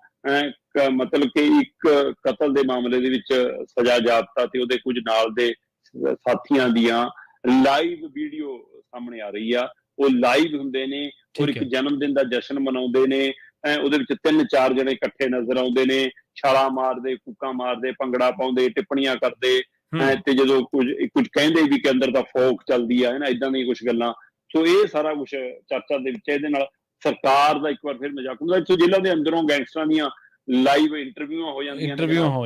ਮਤਲਬ ਕਿ ਇੱਕ ਕਤਲ ਦੇ ਮਾਮਲੇ ਦੇ ਵਿੱਚ ਸਜ਼ਾ ਜ਼ਾਬਤਾ ਤੇ ਉਹਦੇ ਕੁਝ ਨਾਲ ਦੇ ਸਾਥੀਆਂ ਦੀਆਂ ਲਾਈਵ ਵੀਡੀਓ ਸਾਹਮਣੇ ਆ ਰਹੀ ਆ। ਉਹ ਲਾਈਵ ਹੁੰਦੇ ਨੇ, ਔਰ ਇੱਕ ਜਨਮ ਦਿਨ ਦਾ ਜਸ਼ਨ ਮਨਾਉਂਦੇ ਨੇ। ਉਹਦੇ ਵਿੱਚ 3-4 ਜਣੇ ਇਕੱਠੇ ਨਜ਼ਰ ਆਉਂਦੇ ਨੇ, ਛਾਲਾਂ ਮਾਰਦੇ, ਕੂਕਾਂ ਮਾਰਦੇ, ਭੰਗੜਾ ਪਾਉਂਦੇ, ਟਿੱਪਣੀਆਂ ਕਰਦੇ, ਤੇ ਜਦੋਂ ਕੁਝ ਕਹਿੰਦੇ ਵੀ ਕਿ ਅੰਦਰ ਤਾਂ ਫੋਕ ਚੱਲਦੀ ਆ, ਹਨਾ, ਏਦਾਂ ਦੀਆਂ ਕੁਝ ਗੱਲਾਂ। ਸੋ ਇਹ ਸਾਰਾ ਕੁਝ ਚਰਚਾ ਦੇ ਵਿੱਚ, ਇਹਦੇ ਨਾਲ ਸਰਕਾਰ ਦਾ ਇੱਕ ਵਾਰ ਫਿਰ ਮਜ਼ਾਕ ਹੁੰਦਾ। ਇੱਥੋਂ ਜੇਲ੍ਹਾਂ ਦੇ ਅੰਦਰੋਂ ਗੈਂਗਸਟਰਾਂ ਦੀਆਂ ਲਾਈਵ ਇੰਟਰਵਿਊਆਂ ਹੋ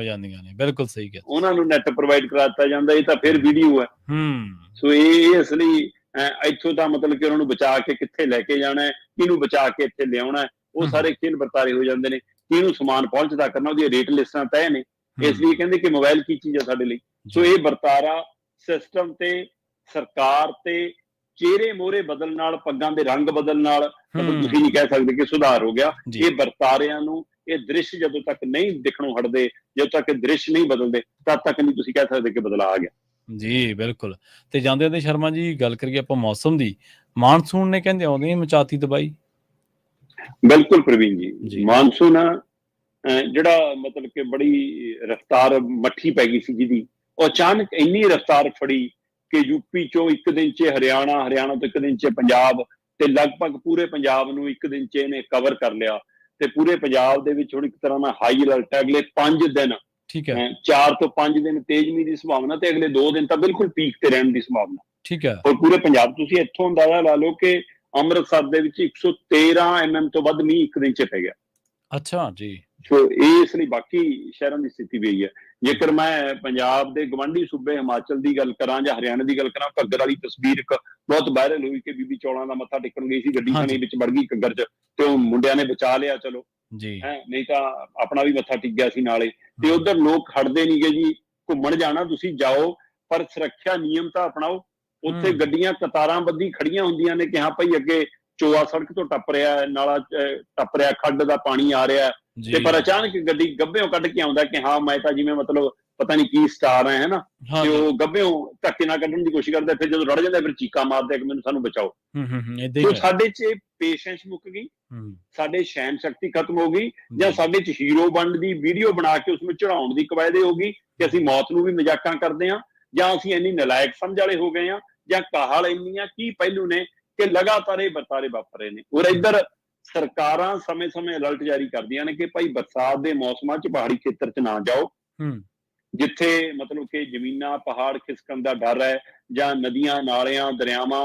ਜਾਂਦੀਆਂ ਨੇ। ਬਿਲਕੁਲ ਸਹੀ ਕਿਹਾ। ਉਹਨਾਂ ਨੂੰ ਨੈਟ ਪ੍ਰੋਵਾਈਡ ਕਰਾ ਦਿੱਤਾ ਜਾਂਦਾ, ਇਹ ਤਾਂ ਫਿਰ ਵੀਡੀਓ ਹੈ। ਸੋ ਇਹ ਇਸ ਲਈ ਇੱਥੋਂ ਤਾਂ ਮਤਲਬ ਕਿ ਉਹਨਾਂ ਨੂੰ ਬਚਾ ਕੇ ਕਿੱਥੇ ਲੈ ਕੇ ਜਾਣਾ ਹੈ, ਕਿਹਨੂੰ ਬਚਾ ਕੇ ਇੱਥੇ ਲਿਆਉਣਾ, ਉਹ ਸਾਰੇ ਖੇਲ ਵਰਤਾਰੇ ਹੋ ਜਾਂਦੇ ਨੇ। ਕਿਹਨੂੰ ਸਮਾਨ ਪਹੁੰਚਦਾ ਕਰਨਾ, ਉਹਦੀਆਂ ਰੇਟ ਲਿਸਟਾਂ ਤੈਅ ਨੇ। ਇਸ ਲਈ ਕਹਿੰਦੇ ਕਿ ਮੋਬਾਈਲ ਕੀ ਚੀਜ਼ ਹੈ ਸਾਡੇ ਲਈ। ਸੋ ਇਹ ਵਰਤਾਰਾ ਸਿਸਟਮ ਤੇ ਸਰਕਾਰ ਤੇ ਚਿਹਰੇ ਮੋਹਰੇ ਬਦਲਣ ਨਾਲ, ਪੱਗਾਂ ਦੇ ਰੰਗ ਬਦਲਣ ਨਾਲ ਤੁਸੀਂ ਨਹੀਂ ਕਹਿ ਸਕਦੇ ਕਿ ਸੁਧਾਰ ਹੋ ਗਿਆ। ਇਹ ਵਰਤਾਰਿਆਂ ਨੂੰ, ਇਹ ਦ੍ਰਿਸ਼ ਜਦੋਂ ਤੱਕ ਨਹੀਂ ਦਿਖਣੋਂ ਹਟਦੇ, ਜਦੋਂ ਤੱਕ ਇਹ ਦ੍ਰਿਸ਼ ਨਹੀਂ ਬਦਲਦੇ, ਤਦ ਤੱਕ ਨਹੀਂ ਤੁਸੀਂ ਕਹਿ ਸਕਦੇ ਕਿ ਬਦਲਾਅ ਆ ਗਿਆ। ਜੀ ਬਿਲਕੁਲ। ਤੇ ਜਾਂਦੇ ਸ਼ਰਮਾ ਜੀ, ਗੱਲ ਕਰੀਏ ਆਪਾਂ ਮੌਸਮ ਦੀ, ਮਾਨਸੂਨ ਨੇ ਕਹਿੰਦੇ ਆਉਂਦੇ ਹੀ ਮਚਾਤੀ ਤਬਾਹੀ। ਬਿਲਕੁਲ ਪ੍ਰਵੀਨ ਜੀ, ਮਾਨਸੂਨ ਜਿਹੜਾ ਮਤਲਬ ਕਿ ਬੜੀ ਰਫ਼ਤਾਰ ਮੱਠੀ ਪੈ ਗਈ ਸੀ ਜਿਹਦੀ, ਉਹ ਅਚਾਨਕ ਇੰਨੀ ਰਫ਼ਤਾਰ ਫੜੀ ਕਿ ਯੂਪੀ ਚੋਂ ਇੱਕ ਦਿਨ 'ਚ ਹਰਿਆਣਾ, ਹਰਿਆਣਾ ਤੋਂ ਇੱਕ ਦਿਨ 'ਚ ਪੰਜਾਬ, ਤੇ ਲਗਭਗ ਪੂਰੇ ਪੰਜਾਬ ਨੂੰ ਇੱਕ ਦਿਨ 'ਚ ਇਹਨੇ ਕਵਰ ਕਰ ਲਿਆ। ਤੇ ਪੂਰੇ ਪੰਜਾਬ ਦੇ ਵਿੱਚ ਹੁਣ ਇੱਕ ਤਰ੍ਹਾਂ ਦਾ ਹਾਈ ਅਲਰਟ ਹੈ ਅਗਲੇ 5 ਦਿਨ। 4 ਤੋਂ 5 ਦਿਨ ਤੇਜ਼ ਮੀਂਹ ਦੀ ਸੰਭਾਵਨਾ, ਤੇ ਅਗਲੇ 2 ਦਿਨ ਤਾਂ ਬਿਲਕੁਲ ਪੀਕ ਤੇ ਰਹਿਣ ਦੀ ਸੰਭਾਵਨਾ। ਔਰ ਪੂਰੇ ਪੰਜਾਬ ਤੁਸੀਂ ਇੱਥੋਂ ਅੰਦਾਜ਼ਾ ਲਾ ਲਓ ਕਿ ਅੰਮ੍ਰਿਤਸਰ ਦੇ ਵਿੱਚ 113 mm ਤੋਂ ਵੱਧ ਮੀਂਹ ਇੱਕ ਦਿਨ 'ਚ ਪੈ ਗਿਆ। ਅੱਛਾ ਜੀ। ਸੋ ਇਹ ਇਸ ਲਈ ਬਾਕੀ ਸ਼ਹਿਰਾਂ ਦੀ ਸਥਿਤੀ ਵੀ ਇਹੀ ਹੈ। ਜੇਕਰ ਮੈਂ ਪੰਜਾਬ ਦੇ ਗਵਾਂਢੀ ਸੂਬੇ ਹਿਮਾਚਲ ਦੀ ਗੱਲ ਕਰਾਂ ਜਾਂ ਹਰਿਆਣਾ ਦੀ ਗੱਲ ਕਰਾਂ, ਘੱਗਰ ਵਾਲੀ ਤਸਵੀਰ ਇੱਕ ਬਹੁਤ ਵਾਇਰਲ ਹੋਈ ਕਿ ਬੀਬੀ ਚੌਲਾਂ ਦਾ ਮੱਥਾ ਟੇਕਣ ਗਈ ਸੀ, ਗੱਡੀ ਸਣੀ ਵਿੱਚ ਵੜ ਗਈ ਘੱਗਰ 'ਚ, ਤੇ ਉਹ ਮੁੰਡਿਆਂ ਨੇ ਬਚਾ ਲਿਆ, ਚਲੋ ਜੀ, ਨਹੀਂ ਤਾਂ ਆਪਣਾ ਵੀ ਮੱਥਾ ਟਿਕ ਗਿਆ ਸੀ ਨਾਲੇ। ਤੇ ਉਧਰ ਲੋਕ ਖੜਦੇ ਨੀ ਗੇ ਜੀ, ਘੁੰਮਣ ਜਾਣਾ ਤੁਸੀਂ ਜਾਓ, ਪਰ ਸੁਰੱਖਿਆ ਨਿਯਮ ਤਾਂ ਅਪਣਾਓ। ਉੱਥੇ ਗੱਡੀਆਂ ਕਤਾਰਾਂ ਬੱਧੀ ਖੜੀਆਂ ਹੁੰਦੀਆਂ ਨੇ ਕਿ ਹਾਂ ਭਾਈ ਅੱਗੇ ਚੋਆ ਸੜਕ ਤੋਂ ਟੱਪ ਰਿਹਾ, ਨਾਲਾ ਟੱਪ ਰਿਹਾ, ਖੱਡ ਦਾ ਪਾਣੀ ਆ ਰਿਹਾ, ਤੇ ਪਰ ਅਚਾਨਕ ਗੱਡੀ ਗੱਭਿਓਂ ਕੱਢ ਕੇ ਆਉਂਦਾ ਕਿ ਹਾਂ ਮੈਂ ਤਾਂ ਜਿਵੇਂ ਮਤਲਬ ਪਤਾ ਨਹੀਂ ਕੀ ਸਟਾਰ ਹੈ, ਹਨਾ, ਤੇ ਉਹ ਗੱਭਿਓਂ ਧੱਕੇ ਨਾਲ ਕੱਢਣ ਦੀ ਕੋਸ਼ਿਸ਼ ਕਰਦਾ, ਫਿਰ ਜਦੋਂ ਰੜ ਜਾਂਦਾ ਫਿਰ ਚੀਕਾਂ ਮਾਰਦਾ ਕਿ ਮੈਨੂੰ, ਸਾਨੂੰ ਬਚਾਓ। ਸਾਡੇ 'ਚ ਪੇਸ਼ੈਂਸ ਮੁੱਕ ਗਈ, ਸਾਡੇ ਸਹਿਣ ਸ਼ਕਤੀ ਖਤਮ ਹੋ ਗਈ, ਜਾਂ ਸਾਡੇ 'ਚ ਹੀਰੋ ਬਣਨ ਦੀ ਵੀਡੀਓ ਬਣਾ ਕੇ ਉਸ ਨੂੰ ਚੜਾਉਣ ਦੀ ਕਵਾਇਦ ਹੋ ਗਈ ਕਿ ਅਸੀਂ ਮੌਤ ਨੂੰ ਵੀ ਮਜ਼ਾਕਾਂ ਕਰਦੇ ਹਾਂ, ਜਾਂ ਅਸੀਂ ਇੰਨੀ ਨਲਾਇਕ ਸਮਝ ਵਾਲੇ ਹੋ ਗਏ ਹਾਂ, ਜਾਂ ਕਾਹਲ ਇੰਨੀਆਂ ਕੀ ਪਹਿਲੂ ਨੇ ਕਿ ਲਗਾਤਾਰ ਇਹ ਵਰਤਾਰੇ ਵਾਪਰ ਰਹੇ ਨੇ। ਔਰ ਇੱਧਰ ਸਰਕਾਰਾਂ ਸਮੇਂ-ਸਮੇਂ ਅਲਰਟ ਜਾਰੀ ਕਰਦੀਆਂ ਨੇ ਕਿ ਭਾਈ ਬਰਸਾਤ ਦੇ ਮੌਸਮਾਂ 'ਚ ਪਹਾੜੀ ਖੇਤਰ 'ਚ ਨਾ ਜਾਓ, ਜਿੱਥੇ ਮਤਲਬ ਕਿ ਜ਼ਮੀਨਾਂ, ਪਹਾੜ ਖਿਸਕਣ ਦਾ ਡਰ ਹੈ, ਜਾਂ ਨਦੀਆਂ, ਨਾਲਿਆਂ, ਦਰਿਆਵਾਂ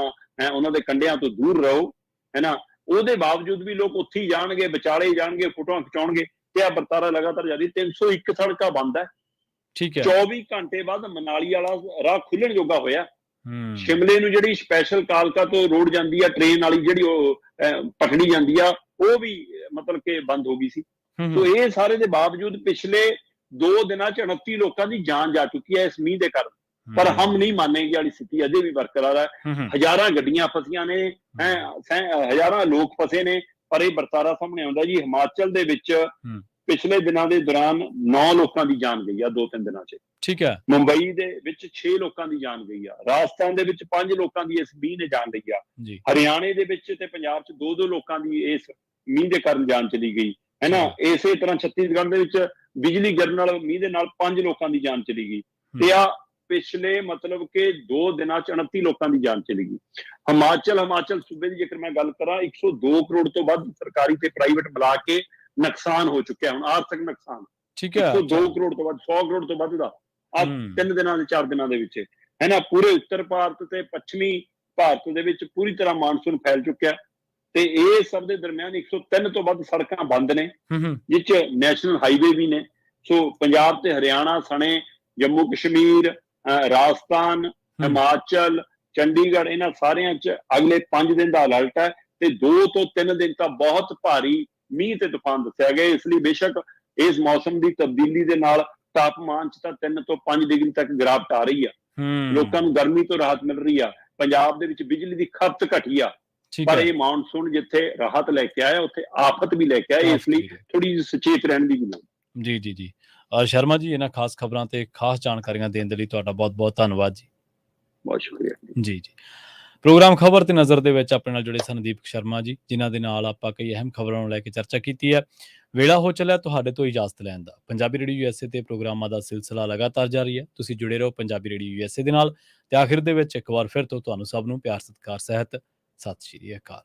ਉਹਨਾਂ ਦੇ ਕੰਢਿਆਂ ਤੋਂ ਦੂਰ ਰਹੋ, ਹੈਨਾ। ਉਹਦੇ ਬਾਵਜੂਦ ਵੀ ਲੋਕ ਉੱਥੇ ਹੀ ਜਾਣਗੇ, ਵਿਚਾਲੇ ਜਾਣਗੇ, ਫੋਟੋਆਂ ਖਿਚਾਉਣਗੇ, ਤੇ ਆ ਵਰਤਾਰਾ ਲਗਾਤਾਰ ਜਾਰੀ। 301 ਸੜਕਾਂ ਬੰਦ ਹੈ। 24 ਘੰਟੇ ਬਾਅਦ ਮਨਾਲੀ ਵਾਲਾ ਰਾਹ ਖੁੱਲਣ ਜੋਗਾ ਹੋਇਆ। ਸ਼ਿਮਲੇ ਨੂੰ ਜਿਹੜੀ ਸਪੈਸ਼ਲ ਕਾਲਕਾ ਤੋਂ ਰੋਡ ਜਾਂਦੀ ਆ, ਟ੍ਰੇਨ ਵਾਲੀ ਜਿਹੜੀ ਉਹ ਪਕੜੀ ਜਾਂਦੀ ਆ, ਉਹ ਵੀ ਮਤਲਬ ਕਿ ਬੰਦ ਹੋ ਗਈ ਸੀ। ਸੋ ਇਹ ਸਾਰੇ ਦੇ ਬਾਵਜੂਦ ਪਿਛਲੇ 2 ਦਿਨਾਂ 'ਚ 29 ਲੋਕਾਂ ਦੀ ਜਾਨ ਜਾ ਚੁੱਕੀ ਹੈ ਇਸ ਮੀਂਹ ਦੇ ਕਾਰਨ। ਪਰ ਹਮ ਨਹੀਂ ਮਾਨੇਗੇ ਵਾਲੀ ਸਥਿਤੀ ਅਜੇ ਵੀ ਬਰਕਰਾਰ ਹੈ। ਹਜ਼ਾਰਾਂ ਗੱਡੀਆਂ ਫਸੀਆਂ ਨੇ, ਹਜ਼ਾਰਾਂ ਲੋਕ ਫਸੇ ਨੇ, ਪਰ ਇਹ ਵਰਤਾਰਾ ਸਾਹਮਣੇ ਆਉਂਦਾ ਜੀ। ਹਿਮਾਚਲ ਦੇ ਵਿੱਚ ਪਿਛਲੇ ਦਿਨਾਂ ਦੇ ਦੌਰਾਨ 9 ਲੋਕਾਂ ਦੀ ਜਾਨ ਗਈ ਆ 2-3 ਦਿਨਾਂ 'ਚ। ਮੁੰਬਈ ਦੇ ਵਿੱਚ 6 ਲੋਕਾਂ ਦੀ ਜਾਨ ਗਈ ਆ। ਰਾਜਸਥਾਨ ਦੇ ਵਿੱਚ 5 ਲੋਕਾਂ ਦੀ ਇਸ ਮੀਂਹ ਨੇ ਜਾਨ ਲਈ ਆ। ਹਰਿਆਣੇ ਦੇ ਵਿੱਚ ਤੇ ਪੰਜਾਬ 'ਚ 2-2 ਲੋਕਾਂ ਦੀ ਇਸ ਮੀਂਹ ਦੇ ਕਾਰਨ ਜਾਨ ਚਲੀ ਗਈ, ਹੈ ਨਾ। ਇਸੇ ਤਰ੍ਹਾਂ ਛੱਤੀਸਗੜ੍ਹ ਦੇ ਵਿੱਚ ਬਿਜਲੀ ਗਿਰਨ ਨਾਲ ਮੀਂਹ ਦੇ ਨਾਲ 5 ਲੋਕਾਂ ਦੀ ਜਾਨ ਚਲੀ ਗਈ, ਤੇ ਆ ਪਿਛਲੇ ਮਤਲਬ ਕਿ 2 ਦਿਨਾਂ 'ਚ 29 ਲੋਕਾਂ ਦੀ ਜਾਨ ਚਲੀ ਗਈ। ਹਿਮਾਚਲ ਸੂਬੇ ਦੀ ਜੇਕਰ ਮੈਂ ਗੱਲ ਕਰਾਂ, 102 ਕਰੋੜ ਤੋਂ ਵੱਧ ਸਰਕਾਰੀ ਤੇ ਪ੍ਰਾਈਵੇਟ ਮਿਲਾ ਕੇ ਨੁਕਸਾਨ ਹੋ ਚੁੱਕਿਆ ਹੁਣ, ਆਰਥਿਕ ਨੁਕਸਾਨ। 102 ਕਰੋੜ ਤੋਂ ਵੱਧ, 100 ਕਰੋੜ ਤੋਂ ਵੱਧ ਦਾ ਆ 3 ਦਿਨਾਂ ਦੇ 4 ਦਿਨਾਂ ਦੇ ਵਿੱਚ, ਹੈ ਨਾ। ਪੂਰੇ ਉੱਤਰ ਭਾਰਤ ਤੇ ਪੱਛਮੀ ਭਾਰਤ ਦੇ ਵਿੱਚ ਪੂਰੀ ਤਰ੍ਹਾਂ ਮਾਨਸੂਨ ਫੈਲ ਚੁੱਕਿਆ, ਤੇ ਇਹ ਸਭ ਦੇ ਦਰਮਿਆਨ 103 ਤੋਂ ਵੱਧ ਸੜਕਾਂ ਬੰਦ ਨੇ, ਜਿਸ 'ਚ ਨੈਸ਼ਨਲ ਹਾਈਵੇ ਵੀ ਨੇ। ਸੋ ਪੰਜਾਬ ਤੇ ਹਰਿਆਣਾ ਸਣੇ ਜੰਮੂ ਕਸ਼ਮੀਰ, ਰਾਜਸਥਾਨ, ਹਿਮਾਚਲ, ਚੰਡੀਗੜ੍ਹ, ਇਹਨਾਂ ਸਾਰਿਆਂ 'ਚ ਅਗਲੇ 5 ਦਿਨ ਦਾ ਅਲਰਟ ਹੈ, ਤੇ 2 ਤੋਂ 3 ਦਿਨ ਤਾਂ ਬਹੁਤ ਭਾਰੀ ਮੀਂਹ ਤੇ ਤੂਫਾਨ ਦੱਸਿਆ ਗਿਆ। ਇਸ ਲਈ ਬੇਸ਼ੱਕ ਇਸ ਮੌਸਮ ਦੀ ਤਬਦੀਲੀ ਦੇ ਨਾਲ ਤਾਪਮਾਨ 'ਚ ਤਾਂ 3 ਤੋਂ 5 ਡਿਗਰੀ ਤੱਕ ਗਿਰਾਵਟ ਆ ਰਹੀ ਆ, ਲੋਕਾਂ ਨੂੰ ਗਰਮੀ ਤੋਂ ਰਾਹਤ ਮਿਲ ਰਹੀ ਆ, ਪੰਜਾਬ ਦੇ ਵਿੱਚ ਬਿਜਲੀ ਦੀ ਖਪਤ ਘਟੀ ਆ, ਪਰ ਇਹ ਮਾਨਸੂਨ ਜਿੱਥੇ ਰਾਹਤ ਲੈ ਕੇ ਆਇਆ ਉੱਥੇ ਆਫਤ ਵੀ ਲੈ ਕੇ ਆਇਆ। ਇਸ ਲਈ ਥੋੜੀ ਜਿਹੀ ਸੁਚੇਤ ਰਹਿਣ ਦੀ ਲੋੜ। ਜੀ ਸ਼ਰਮਾ ਜੀ, ਇਹਨਾਂ ਖਾਸ ਖਬਰਾਂ ਤੇ ਖਾਸ ਜਾਣਕਾਰੀਆਂ ਦੇਣ ਦੇ ਲਈ ਤੁਹਾਡਾ ਬਹੁਤ-ਬਹੁਤ ਧੰਨਵਾਦ ਜੀ। ਬਹੁਤ ਸ਼ੁਕਰੀਆ ਜੀ। ਪ੍ਰੋਗਰਾਮ ਖਬਰ ਤੇ ਨਜ਼ਰ ਦੇ ਵਿੱਚ ਆਪਣੇ ਨਾਲ ਜੁੜੇ ਸਨ ਦੀਪਕ ਸ਼ਰਮਾ ਜੀ, ਜਿਨ੍ਹਾਂ ਦੇ ਨਾਲ ਆਪਾਂ ਕਈ ਅਹਿਮ ਖਬਰਾਂ ਨੂੰ ਲੈ ਕੇ ਚਰਚਾ ਕੀਤੀ ਹੈ। ਵੇਲਾ ਹੋ ਚੱਲਿਆ ਤੁਹਾਡੇ ਤੋਂ ਇਜਾਜ਼ਤ ਲੈਣ ਦਾ। ਪੰਜਾਬੀ ਰੇਡੀਓ USA ਤੇ ਪ੍ਰੋਗਰਾਮਾਂ ਦਾ ਸਿਲਸਿਲਾ ਲਗਾਤਾਰ ਜਾਰੀ ਹੈ। ਤੁਸੀਂ ਜੁੜੇ ਰਹੋ ਪੰਜਾਬੀ ਰੇਡੀਓ USA ਦੇ ਨਾਲ। ਤੇ ਆਖਿਰ ਦੇ ਵਿੱਚ ਇੱਕ ਵਾਰ ਫਿਰ ਤੋਂ ਤੁਹਾਨੂੰ ਸਭ ਨੂੰ ਪਿਆਰ ਸਤਿਕਾਰ ਸਹਿਤ ਸਤਿ ਸ਼੍ਰੀ ਅਕਾਲ।